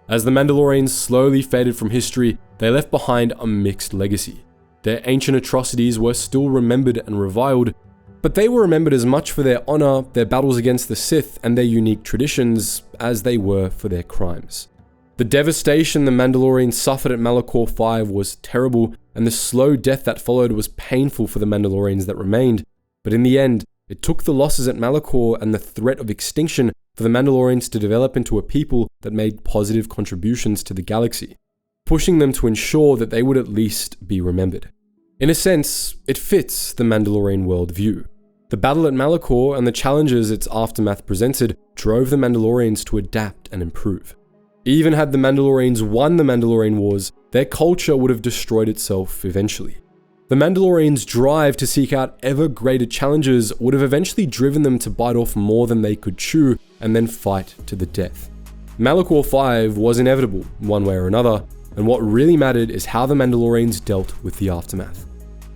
As the Mandalorians slowly faded from history, they left behind a mixed legacy. Their ancient atrocities were still remembered and reviled, but they were remembered as much for their honor, their battles against the Sith, and their unique traditions as they were for their crimes. The devastation the Mandalorians suffered at Malachor 5 was terrible, and the slow death that followed was painful for the Mandalorians that remained, but in the end, it took the losses at Malachor and the threat of extinction for the Mandalorians to develop into a people that made positive contributions to the galaxy, pushing them to ensure that they would at least be remembered. In a sense, it fits the Mandalorian worldview. The battle at Malachor and the challenges its aftermath presented drove the Mandalorians to adapt and improve. Even had the Mandalorians won the Mandalorian Wars, their culture would have destroyed itself eventually. The Mandalorians' drive to seek out ever greater challenges would have eventually driven them to bite off more than they could chew and then fight to the death. Malachor 5 was inevitable, one way or another, and what really mattered is how the Mandalorians dealt with the aftermath.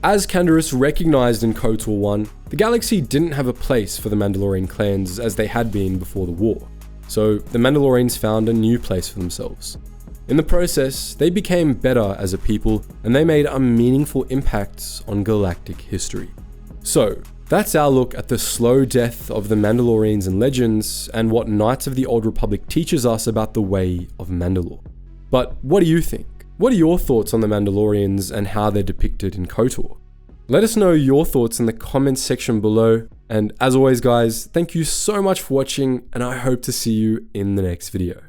As Canderous recognized in KOTOR 1, the galaxy didn't have a place for the Mandalorian clans as they had been before the war. so the Mandalorians found a new place for themselves. In the process, they became better as a people, and they made a meaningful impact on galactic history. So, that's our look at the slow death of the Mandalorians and Legends, and what Knights of the Old Republic teaches us about the way of Mandalore. But what do you think? What are your thoughts on the Mandalorians and how they're depicted in KOTOR? Let us know your thoughts in the comments section below, and as always guys, thank you so much for watching, and I hope to see you in the next video.